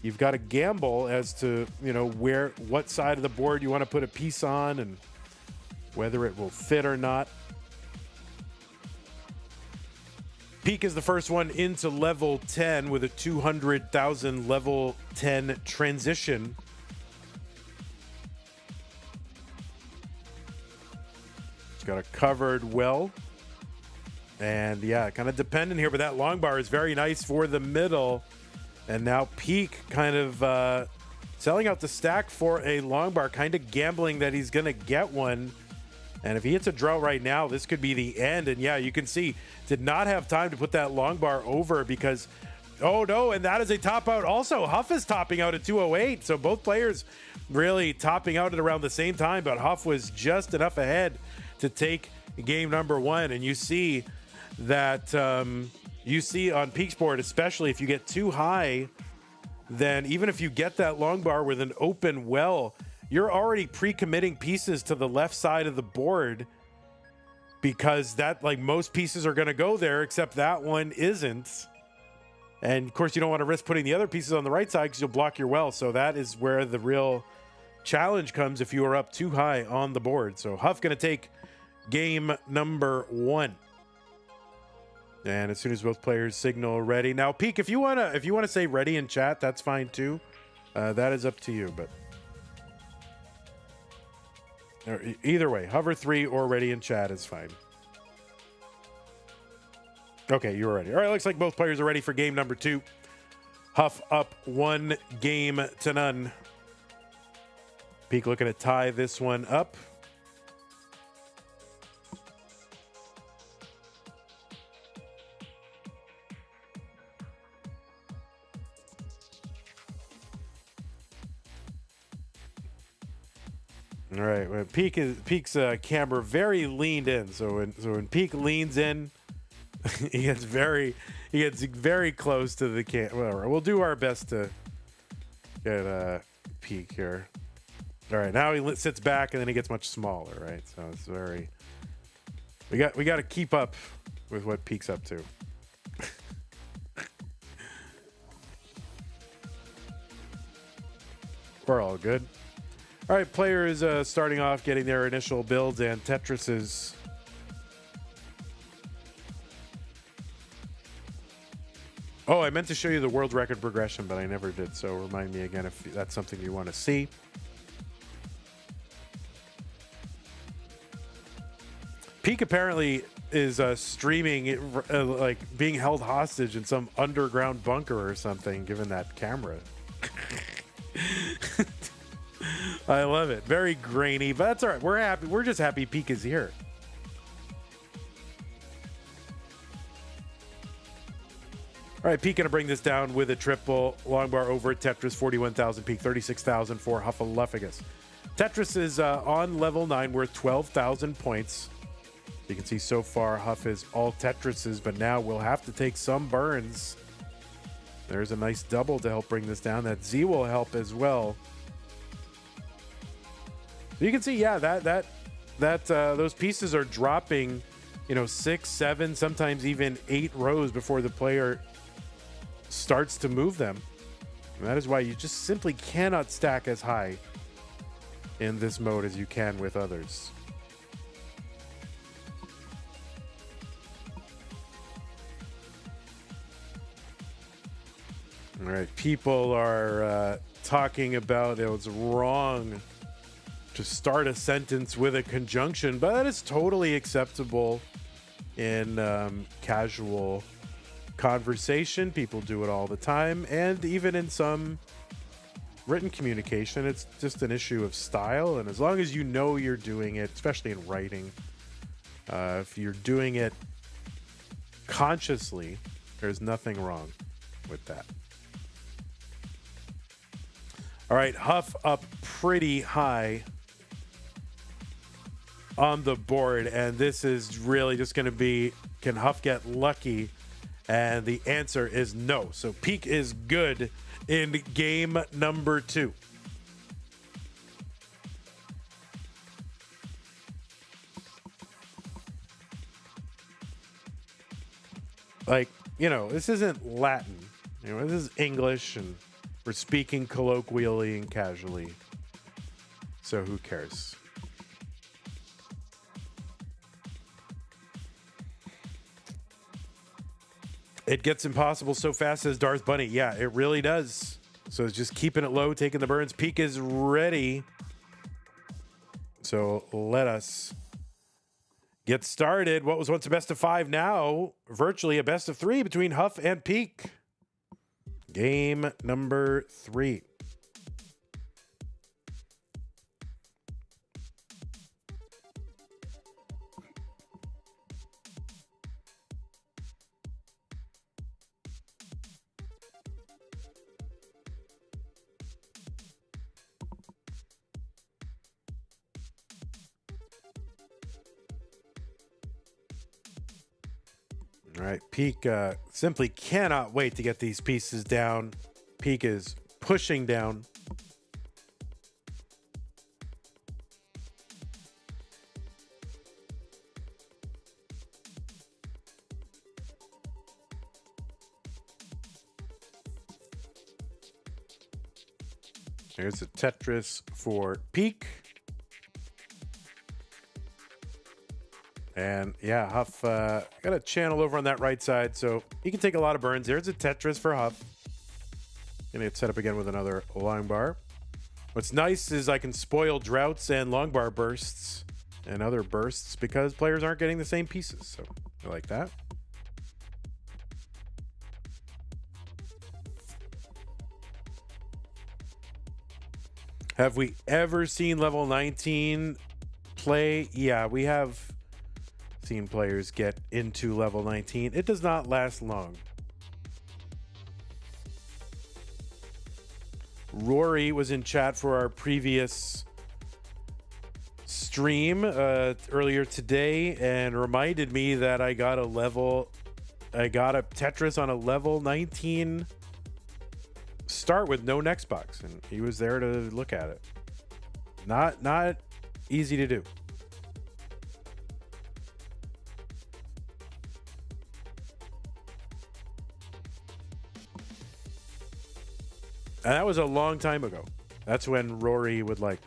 you've got to gamble as to, you know, what side of the board you want to put a piece on and whether it will fit or not. Pkric is the first one into level 10 with a 200,000 level 10 transition. It's got it covered well. And yeah, kind of dependent here, but that long bar is very nice for the middle. And now Pkric kind of selling out the stack for a long bar, kind of gambling that he's going to get one. And if he hits a draw right now, this could be the end. And yeah, you can see, did not have time to put that long bar over because, oh no, and that is a top out. Also, Huff is topping out at 208. So both players really topping out at around the same time, but Huff was just enough ahead to take game number 1. And you see that, you see on Pkric's board, especially if you get too high, then even if you get that long bar with an open well, you're already pre-committing pieces to the left side of the board because that, like, most pieces are going to go there, except that one isn't. And of course, you don't want to risk putting the other pieces on the right side because you'll block your well. So that is where the real challenge comes if you are up too high on the board. So Huff going to take game number 1. And as soon as both players signal ready. Now, Peak, if you wanna say ready in chat, that's fine too. That is up to you, but either way, hover 3 or ready in chat is fine. Okay, you're ready. All right, looks like both players are ready for game number 2. Huff up 1 game to none. Peak looking to tie this one up. All right, when Peak's camera very leaned in. So when Peak leans in, he gets very close to the camera. We'll do our best to get Peak here. All right, now he sits back and then he gets much smaller, right? So it's very. We got to keep up with what Peak's up to. We're all good. All right, players starting off getting their initial builds and Tetrises. Oh, I meant to show you the world record progression, but I never did. So remind me again if that's something you want to see. Peak apparently is streaming like being held hostage in some underground bunker or something, given that camera. I love it. Very grainy, but that's all right. We're happy. We're just happy Peak is here. All right, Peak going to bring this down with a triple long bar over at Tetris, 41,000 Peak, 36,000 for Huffulufugus. Tetris is on level 9 worth 12,000 points. You can see so far Huff is all Tetrises, but now we'll have to take some burns. There's a nice double to help bring this down. That Z will help as well. You can see, yeah, that those pieces are dropping, 6, 7, sometimes even 8 rows before the player starts to move them. And that is why you just simply cannot stack as high in this mode as you can with others. All right, people are talking about it was wrong to start a sentence with a conjunction, but that is totally acceptable in casual conversation. People do it all the time, and even in some written communication, it's just an issue of style. And as long as you know you're doing it, especially in writing, if you're doing it consciously, there's nothing wrong with that. All right, Huff up pretty high on the board, and this is really just going to be, can Huff get lucky? And the answer is no. So Peak is good in game number 2. Like, this isn't Latin. This is English, and we're speaking colloquially and casually. So who cares? It gets impossible so fast, says Darth Bunny. Yeah, it really does. So it's just keeping it low, taking the burns. Peak is ready. So let us get started. What was once a best of 5, now virtually a best of 3 between Huff and Peak. Game number 3. All right, Peak simply cannot wait to get these pieces down. Peak is pushing down. Here's a Tetris for Peak. And yeah, Huff got a channel over on that right side, so he can take a lot of burns. There's a Tetris for Huff. Gonna get set up again with another long bar. What's nice is I can spoil droughts and long bar bursts and other bursts because players aren't getting the same pieces. So I like that. Have we ever seen level 19 play? Yeah, we have seen players get into level 19. It does not last long. Rory was in chat for our previous stream earlier today and reminded me that I got a Tetris on a level 19 start with no next box, and he was there to look at it. Not easy to do. And that was a long time ago. That's when Rory would like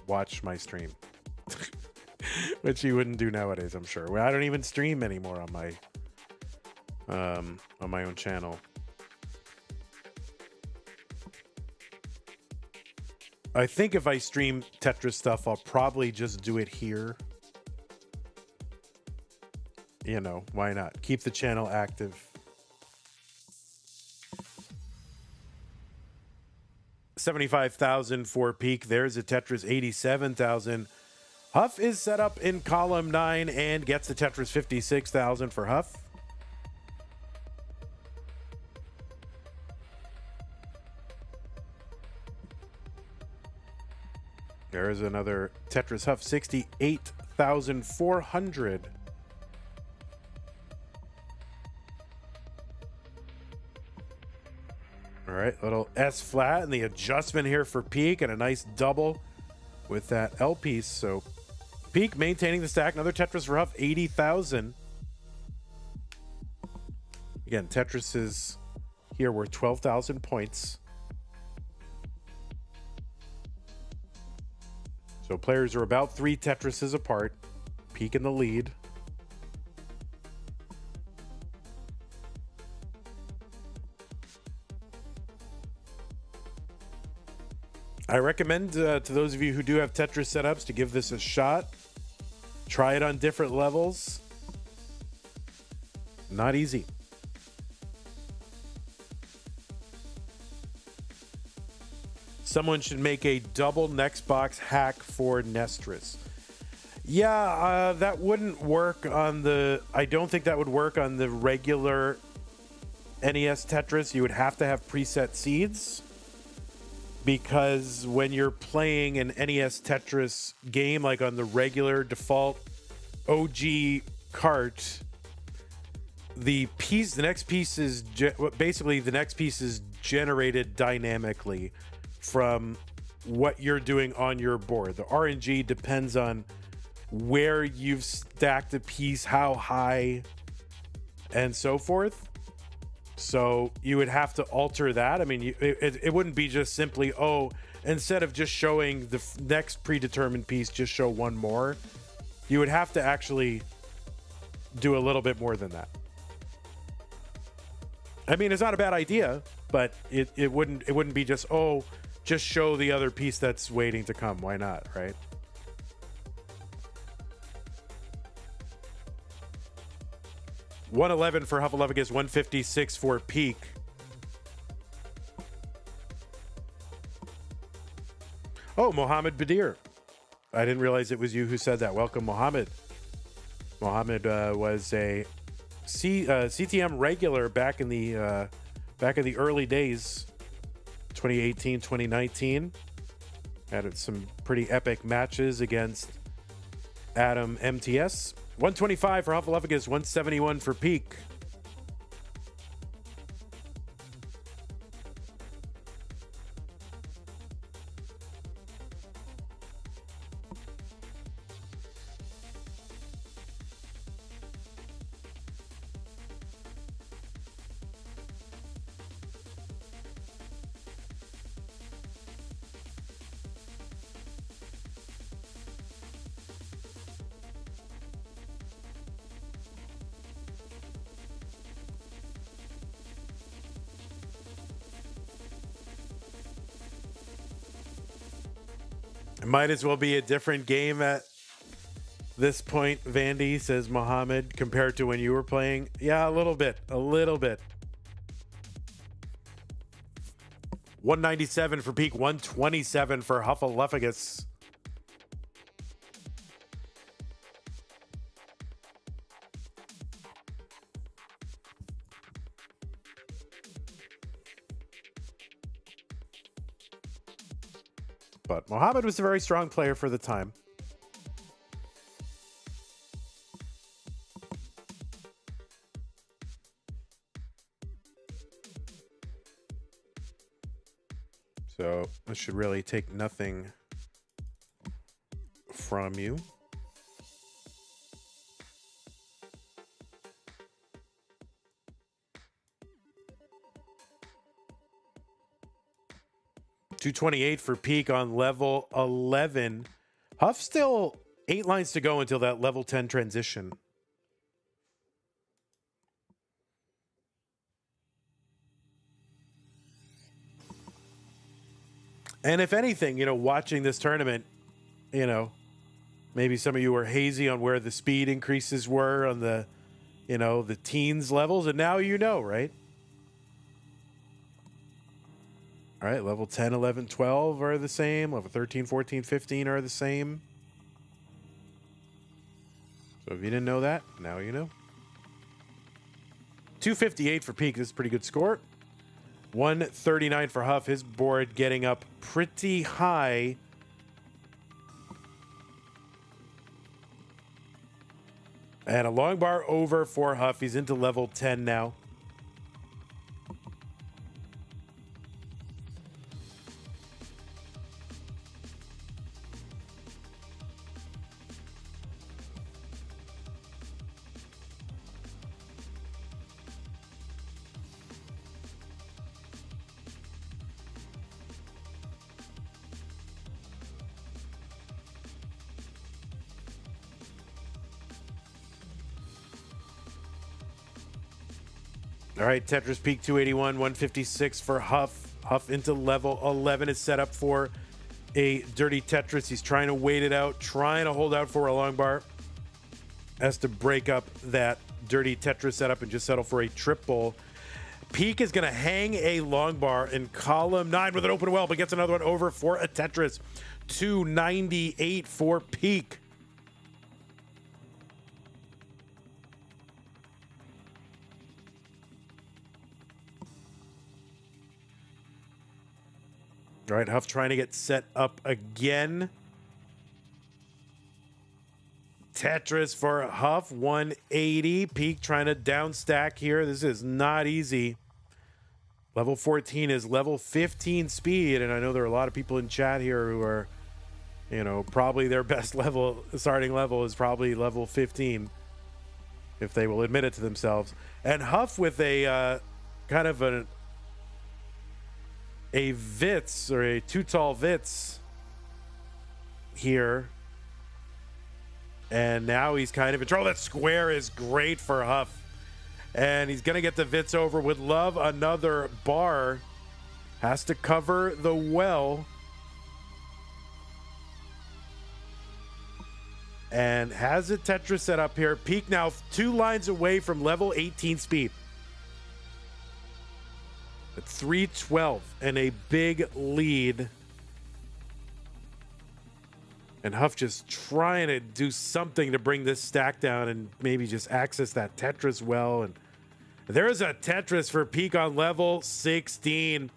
watch my stream, which he wouldn't do nowadays, I'm sure. Well, I don't even stream anymore on my own channel. I think if I stream Tetris stuff, I'll probably just do it here. You know, why not? Keep the channel active. $75,000 for Peak. There's a Tetris 87,000. Huff is set up in column 9 and gets the Tetris 56,000 for Huff. There is another Tetris Huff 68,400. All right, little S flat and the adjustment here for Peak and a nice double with that L piece. So Peak maintaining the stack. Another Tetris for Huff, 80,000. Again, Tetris is here worth 12,000 points. So players are about 3 Tetrises apart. Peak in the lead. I recommend to those of you who do have Tetris setups to give this a shot. Try it on different levels. Not easy. Someone should make a double next box hack for Nestris. Yeah, that wouldn't work on the... I don't think that would work on the regular NES Tetris. You would have to have preset seeds. Because when you're playing an NES Tetris game, like on the regular default OG cart, the next piece is generated dynamically from what you're doing on your board. The RNG depends on where you've stacked a piece, how high, and so forth. So you would have to alter that. I mean, it wouldn't be just simply, oh, instead of just showing the next predetermined piece, just show one more. You would have to actually do a little bit more than that. I mean, it's not a bad idea, but it wouldn't be just, oh, just show the other piece that's waiting to come. Why not, right? $111 for Huffulufugus, $156 for Peak. Oh, Mohammed Badir. I didn't realize it was you who said that. Welcome, Mohammed. Mohammed was a CTM regular back in the early days, 2018, 2019. Had some pretty epic matches against Adam MTS. 125 for Huffulufugus, 171 for Peak. It might as well be a different game at this point, Vandy, says Mohammed, compared to when you were playing. Yeah, a little bit. A little bit. 197 for Peak, 127 for Huffulufugus. But Mohammed was a very strong player for the time. So this should really take nothing from you. $228 for Peak on level 11. Huff still 8 lines to go until that level 10 transition. And if anything, watching this tournament, maybe some of you were hazy on where the speed increases were on the, the teens levels. And now right? All right, level 10, 11, 12 are the same. Level 13, 14, 15 are the same. So if you didn't know that, now you know. 258 for Peak. This is a pretty good score. 139 for Huff. His board getting up pretty high. And a long bar over for Huff. He's into level 10 now. All right, Tetris Peak 281, 156 for Huff. Huff into level 11 is set up for a dirty Tetris. He's trying to wait it out, trying to hold out for a long bar. Has to break up that dirty Tetris setup and just settle for a triple. Peak is going to hang a long bar in column 9 with an open well, but gets another one over for a Tetris. 298 for Peak. All right, Huff trying to get set up again. Tetris for Huff, 180. Peak trying to down stack here. This is not easy. Level 14 is level 15 speed, and I know there are a lot of people in chat here who are, probably their best starting level is probably level 15, if they will admit it to themselves. And Huff with a kind of a Vitz or a too tall Vitz here. And now he's kind of in trouble. That square is great for Huff. And he's going to get the Vitz over. Would love another bar. Has to cover the well. And has a Tetris set up here. Peak now 2 lines away from level 18 speed. At 312 and a big lead. And Huff just trying to do something to bring this stack down and maybe just access that Tetris well. And there's a Tetris for Peak on level 16.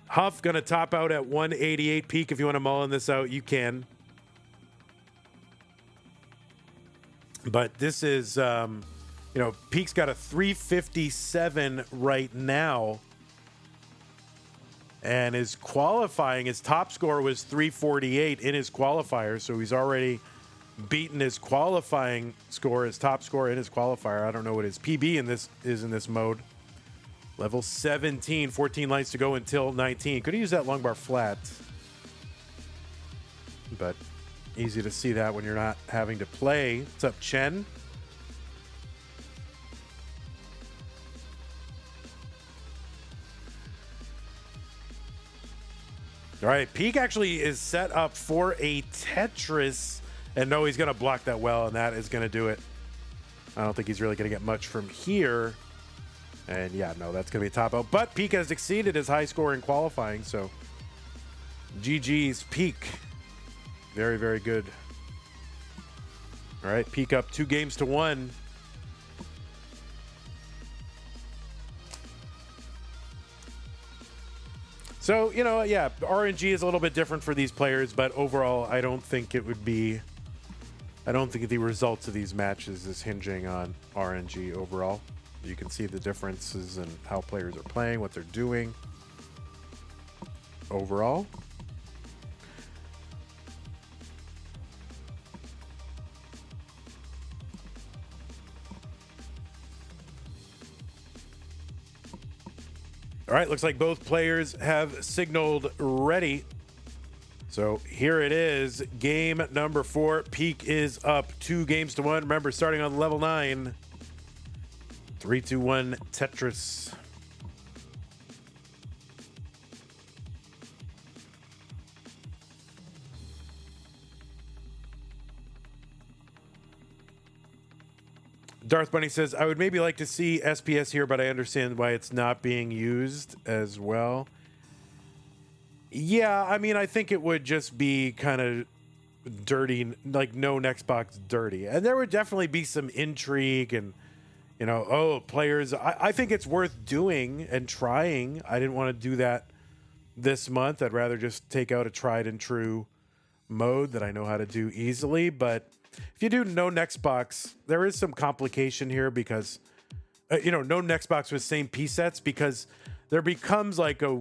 Huff going to top out at 188. Peak, if you want to mullin this out, you can. But this is, Peak's got a 357 right now. And his top score was 348 in his qualifier. So he's already beaten his qualifying score, his top score in his qualifier. I don't know what his PB is in this mode. Level 17, 14 lines to go until 19. Could have used that long bar flat. But easy to see that when you're not having to play. What's up, Chen? All right, Peak actually is set up for a Tetris, and no, he's going to block that well, and that is going to do it. I don't think he's really going to get much from here. And yeah, no, that's going to be a top out. But Peak has exceeded his high score in qualifying, so GG's Peak. Very, very good. All right, Peak up 2-1. So, you know, yeah, RNG is a little bit different for these players, but overall, I don't think it would be... I don't think the results of these matches is hinging on RNG overall. You can see the differences in how players are playing, what they're doing overall. All right, looks like both players have signaled ready. So here it is, game number 4. Peak is up 2-1. Remember, starting on level 9. 3, 2, 1, Tetris. Darth Bunny says, I would maybe like to see SPS here, but I understand why it's not being used as well. Yeah, I mean, I think it would just be kind of dirty, like no Xbox dirty. And there would definitely be some intrigue and, you know, oh, players. I think it's worth doing and trying. I didn't want to do that this month. I'd rather just take out a tried and true mode that I know how to do easily. But if you do no Xbox, there is some complication here because, you know, no Xbox with same piece sets, because there becomes like a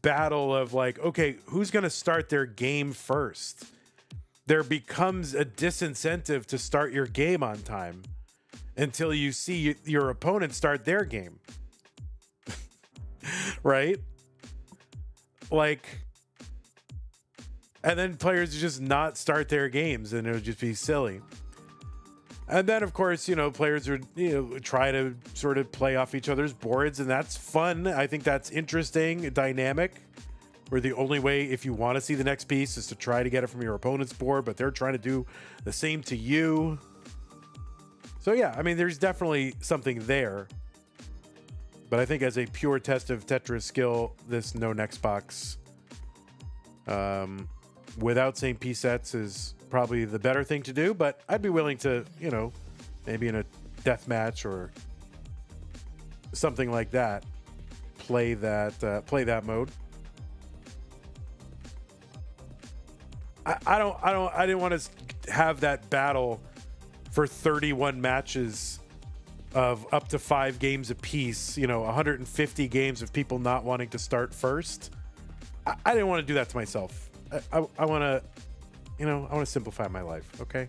battle of like, okay, who's going to start their game first? There becomes a disincentive to start your game on time until you see your opponent start their game. Right? Like, and then players just not start their games, and it would just be silly. And then, of course, you know, players would, you know, try to sort of play off each other's boards, and that's fun. I think that's interesting, dynamic, where the only way, if you want to see the next piece, is to try to get it from your opponent's board, but they're trying to do the same to you. So, yeah, I mean, there's definitely something there. But I think as a pure test of Tetris skill, this no Xbox without same piece sets is probably the better thing to do, but I'd be willing to, you know, maybe in a deathmatch or something like that, play that mode. I didn't want to have that battle for 31 matches of up to 5 games apiece, you know, 150 games of people not wanting to start first. I didn't want to do that to myself. I want to, you know, I want to simplify my life, okay?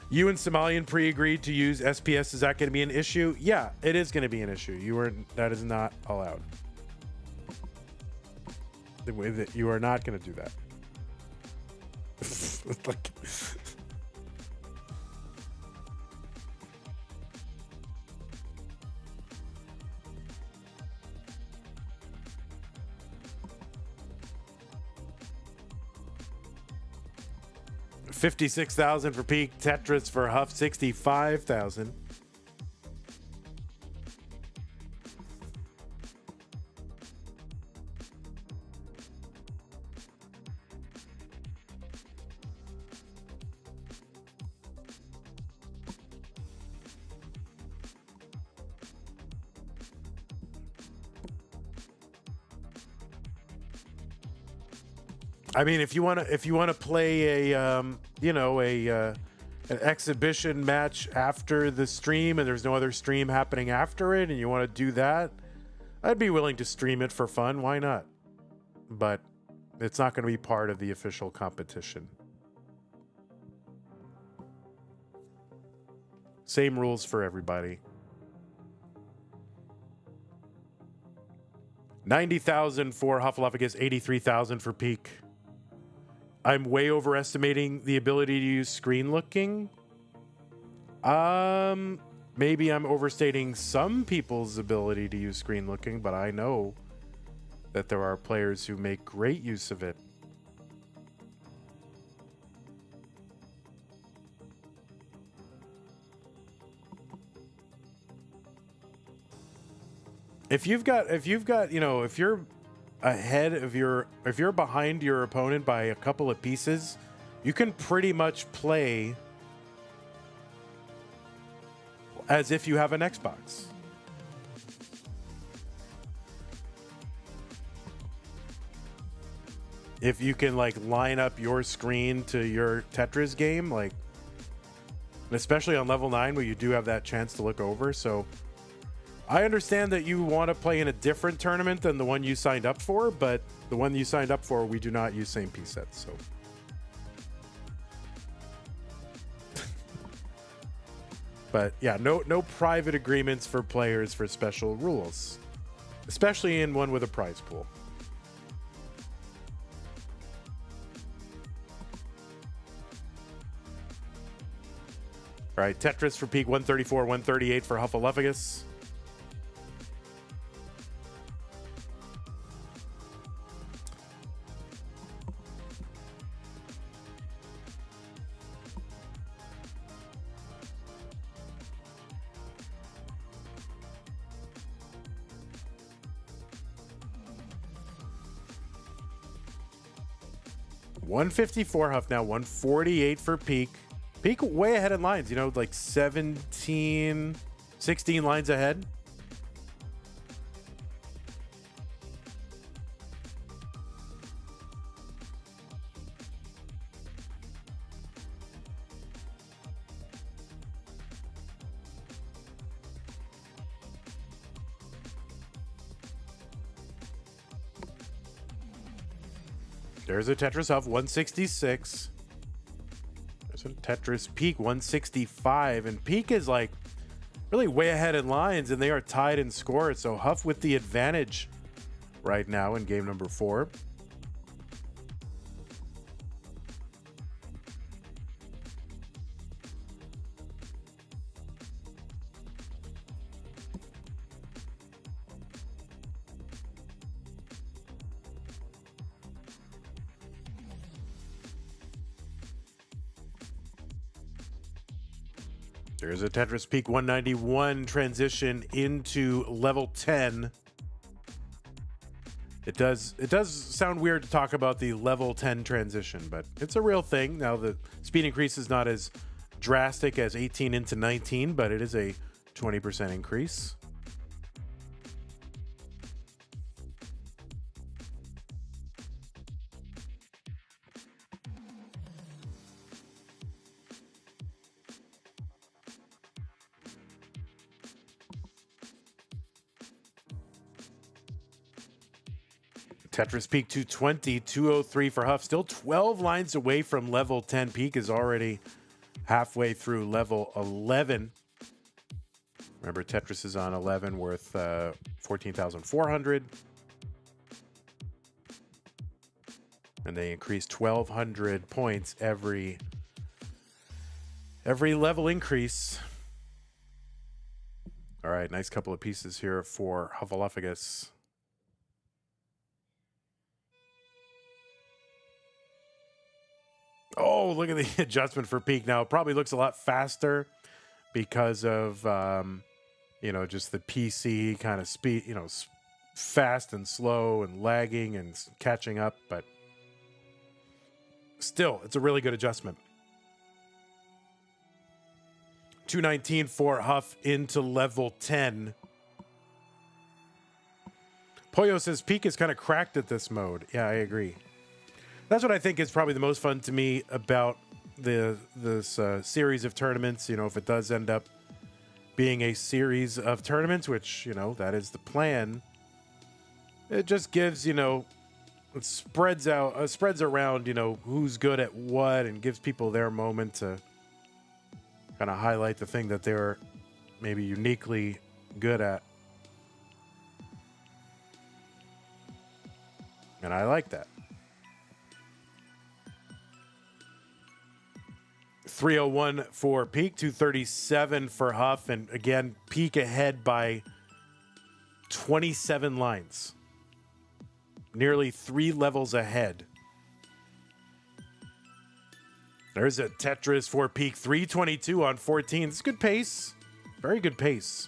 You and Somalian pre-agreed to use SPS. Is that going to be an issue? Yeah, it is going to be an issue. That is not allowed. The way that you are not going to do that. Like, $56,000 for Peak, Tetris for Huff, $65,000. I mean, if you want to play a you know, an exhibition match after the stream and there's no other stream happening after it, and you want to do that, I'd be willing to stream it for fun. Why not? But it's not going to be part of the official competition. Same rules for everybody. 90,000 for Huffulufugus, 83,000 for Peak. I'm way overestimating the ability to use screen looking. Maybe I'm overstating some people's ability to use screen looking, but I know that there are players who make great use of it. If you've got, you know, if you're ahead of if you're behind your opponent by a couple of pieces, you can pretty much play as if you have an Xbox. If you can like line up your screen to your Tetris game, like, especially on level 9 where you do have that chance to look over. So I understand that you want to play in a different tournament than the one you signed up for, but the one you signed up for, we do not use same piece sets. So but yeah, no private agreements for players for special rules, especially in one with a prize pool. All right, Tetris for peak 134, 138 for Huffulufugus. $154 Huff now, 148 for Peak. Peak way ahead in lines, you know, like 16 lines ahead. There's a Tetris Huff, 166. There's a Tetris Peak, 165. And Peak is like really way ahead in lines, and they are tied in score. So Huff with the advantage right now in game number 4. There's a Tetris Peak 191 transition into level 10. It does sound weird to talk about the level 10 transition, but it's a real thing. Now the speed increase is not as drastic as 18 into 19, but it is a 20% increase. Tetris Peak 220, 203 for Huff. Still 12 lines away from level 10. Peak is already halfway through level 11. Remember, Tetris is on 11 worth 14,400. And they increase 1,200 points every level increase. All right, nice couple of pieces here for Huffulufugus. Oh, look at the adjustment for Peak now. It probably looks a lot faster because of, you know, just the PC kind of speed, you know, fast and slow and lagging and catching up. But still, it's a really good adjustment. 219 for Huff into level 10. Poyo says Peak is kind of cracked at this mode. Yeah, I agree. That's what I think is probably the most fun to me about this series of tournaments. You know, if it does end up being a series of tournaments, which, you know, that is the plan, it just gives, you know, it spreads around, you know, who's good at what, and gives people their moment to kind of highlight the thing that they're maybe uniquely good at. And I like that. 301 for Peak, 237 for Huff, and again, Peak ahead by 27 lines. nearly 3 levels ahead. There's a Tetris for Peak 322 on 14. It's good pace. Very good pace.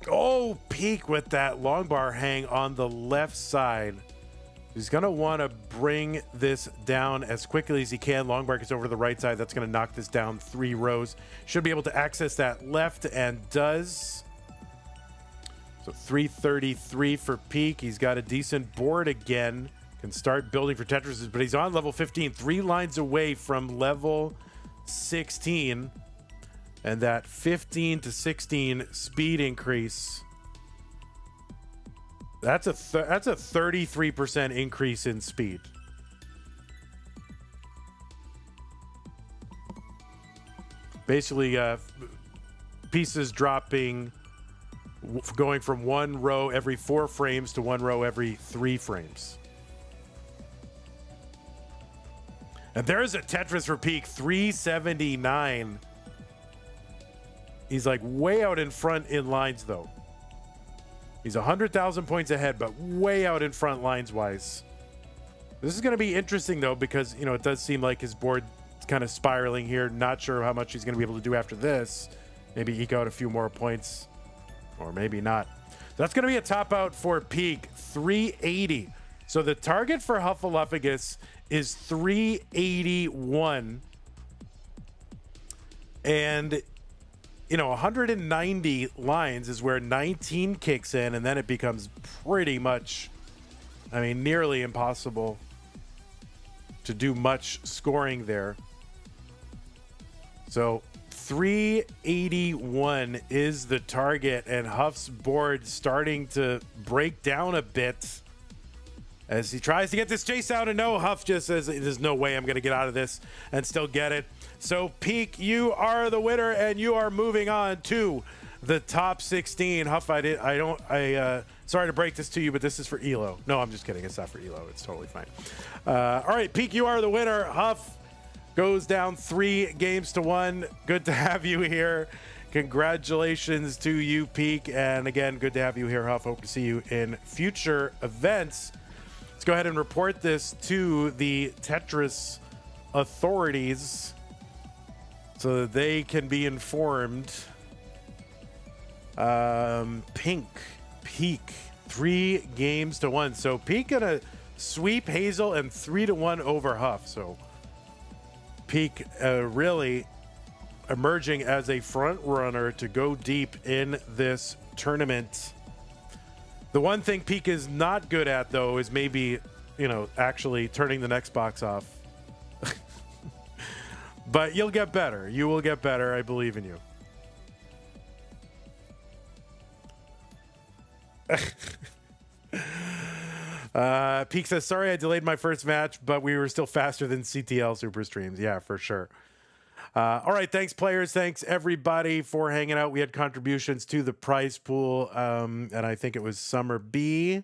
Oh, Peak with that long bar hang on the left side. He's going to want to bring this down as quickly as he can. Long bar gets over to the right side. That's going to knock this down 3 rows. Should be able to access that left and does. So 333 for Peak. He's got a decent board again. Can start building for Tetris, but he's on level 15. 3 lines away from level 16. And that 15 to 16 speed increase, that's a 33% increase in speed. Basically, pieces dropping, going from 1 row every 4 frames to 1 row every 3 frames. And there's a Tetris for Peak 379. He's like way out in front in lines, though. He's 100,000 points ahead, but way out in front lines wise. This is going to be interesting, though, because, you know, it does seem like his board is kind of spiraling here. Not sure how much he's going to be able to do after this. Maybe eke out a few more points, or maybe not. That's going to be a top out for Peak 380. So the target for Huffulufugus is 381. And you know, 190 lines is where 19 kicks in, and then it becomes pretty much, I mean, nearly impossible to do much scoring there. So 381 is the target, and Huff's board starting to break down a bit as he tries to get this Chasedown, and no, Huff just says, there's no way I'm going to get out of this and still get it. So Peak, you are the winner, and you are moving on to the top 16. Huff, sorry to break this to you, but this is for Elo. No, I'm just kidding. It's not for Elo. It's totally fine. All right, Peak, you are the winner. Huff goes down 3 games to 1. Good to have you here. Congratulations to you, Peak. And again, good to have you here, Huff. Hope to see you in future events. Let's go ahead and report this to the Tetris authorities so that they can be informed. Peak 3 games to 1. So Peak gonna sweep Hazel and 3-1 over Huff. So Peak really emerging as a front runner to go deep in this tournament. The one thing Peak is not good at, though, is maybe, you know, actually turning the next box off. But you'll get better. You will get better. I believe in you. Peak says, sorry I delayed my first match, but we were still faster than CTL Super Streams. Yeah, for sure. All right, thanks, players. Thanks, everybody, for hanging out. We had contributions to the prize pool, and I think it was Summer B.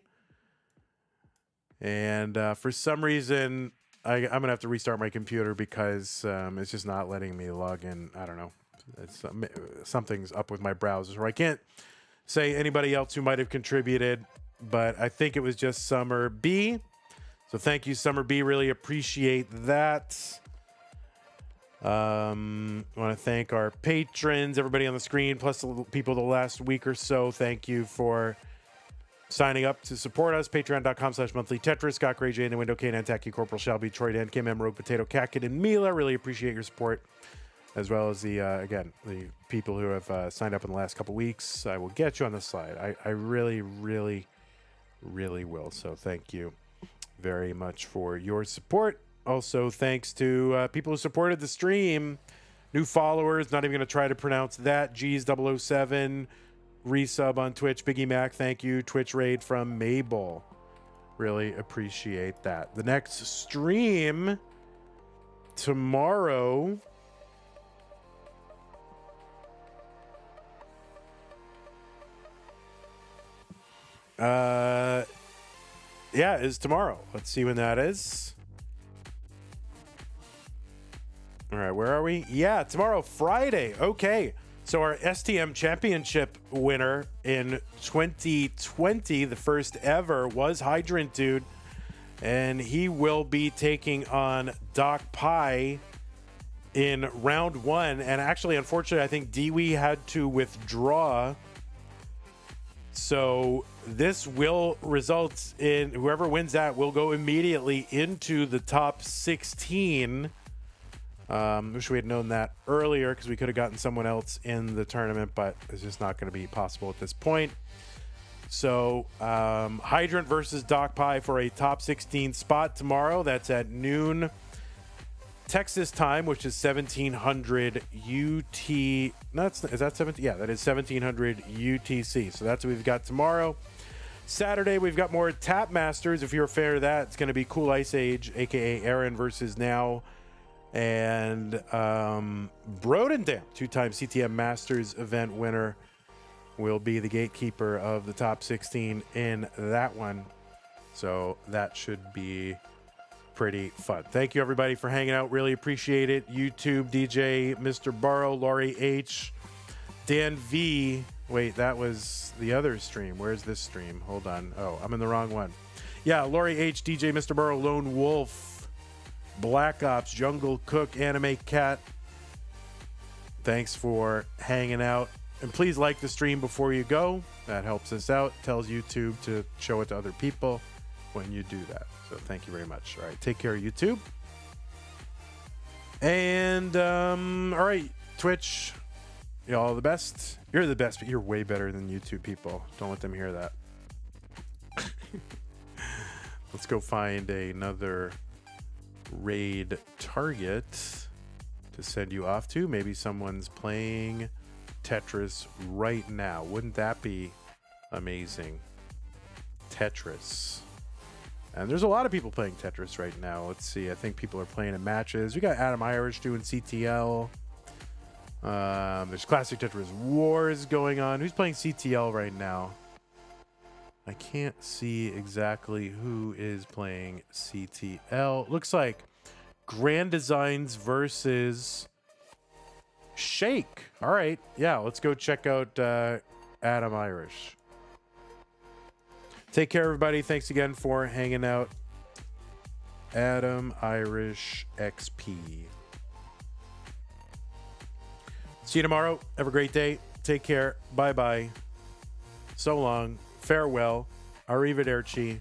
And for some reason, I'm going to have to restart my computer because it's just not letting me log in. I don't know. Something's up with my browser. Or I can't say anybody else who might have contributed, but I think it was just Summer B. So thank you, Summer B. Really appreciate that. I want to thank our patrons, everybody on the screen, plus the people the last week or so. Thank you for signing up to support us. Patreon.com/monthlytetris. Scott Gray, Jay in the window, Kane, Antaki, Corporal Shelby, Troy, Dan, Kim, M, Rogue, Potato, Kakin, and Mila. Really appreciate your support, as well as the people who have signed up in the last couple weeks. I will get you on the slide. I really, really, really will. So thank you very much for your support. Also, thanks to people who supported the stream. New followers, not even going to try to pronounce that. G's007, resub on Twitch. Biggie Mac, thank you. Twitch raid from Mabel. Really appreciate that. The next stream tomorrow Yeah, is tomorrow. Let's see when that is. All right, where are we? Yeah, tomorrow, Friday. Okay. So our STM championship winner in 2020, the first ever, was Hydrant Dude. And he will be taking on Doc Pie in round 1. And actually, unfortunately, I think Dewey had to withdraw. So this will result in whoever wins that will go immediately into the top 16. Wish we had known that earlier because we could have gotten someone else in the tournament, but it's just not going to be possible at this point. So Hydrant versus Doc Pie for a top 16 spot tomorrow. That's at noon Texas time, which is 1700 UT. No, is that 17? Yeah, that is 1700 UTC. So that's what we've got tomorrow. Saturday, we've got more Tap Masters. If you're a fan of that, it's going to be Cool Ice Age, aka Aaron versus Now. And Brodendam, 2-time CTM Masters event winner, will be the gatekeeper of the top 16 in that one. So that should be pretty fun. Thank you, everybody, for hanging out. Really appreciate it. YouTube, DJ, Mr. Burrow, Laurie H, Dan V. Wait, that was the other stream. Where's this stream? Hold on. Oh, I'm in the wrong one. Yeah, Laurie H, DJ, Mr. Burrow, Lone Wolf, Black Ops, Jungle Cook, Anime Cat. Thanks for hanging out. And please like the stream before you go. That helps us out. Tells YouTube to show it to other people when you do that. So thank you very much. All right, take care, YouTube. And all right, Twitch, you all the best. You're the best, but you're way better than YouTube people. Don't let them hear that. Let's go find another raid target to send you off to. Maybe someone's playing Tetris right now. Wouldn't that be amazing? Tetris. And there's a lot of people playing Tetris right now. Let's see. I think people are playing in matches. We got Adam Irish doing CTL. There's Classic Tetris Wars going on. Who's playing CTL right now? I can't see exactly who is playing CTL. Looks like Grand Designs versus Shake. All right. Yeah, let's go check out Adam Irish. Take care, everybody. Thanks again for hanging out. Adam Irish XP. See you tomorrow. Have a great day. Take care. Bye-bye. So long. Farewell. Arrivederci.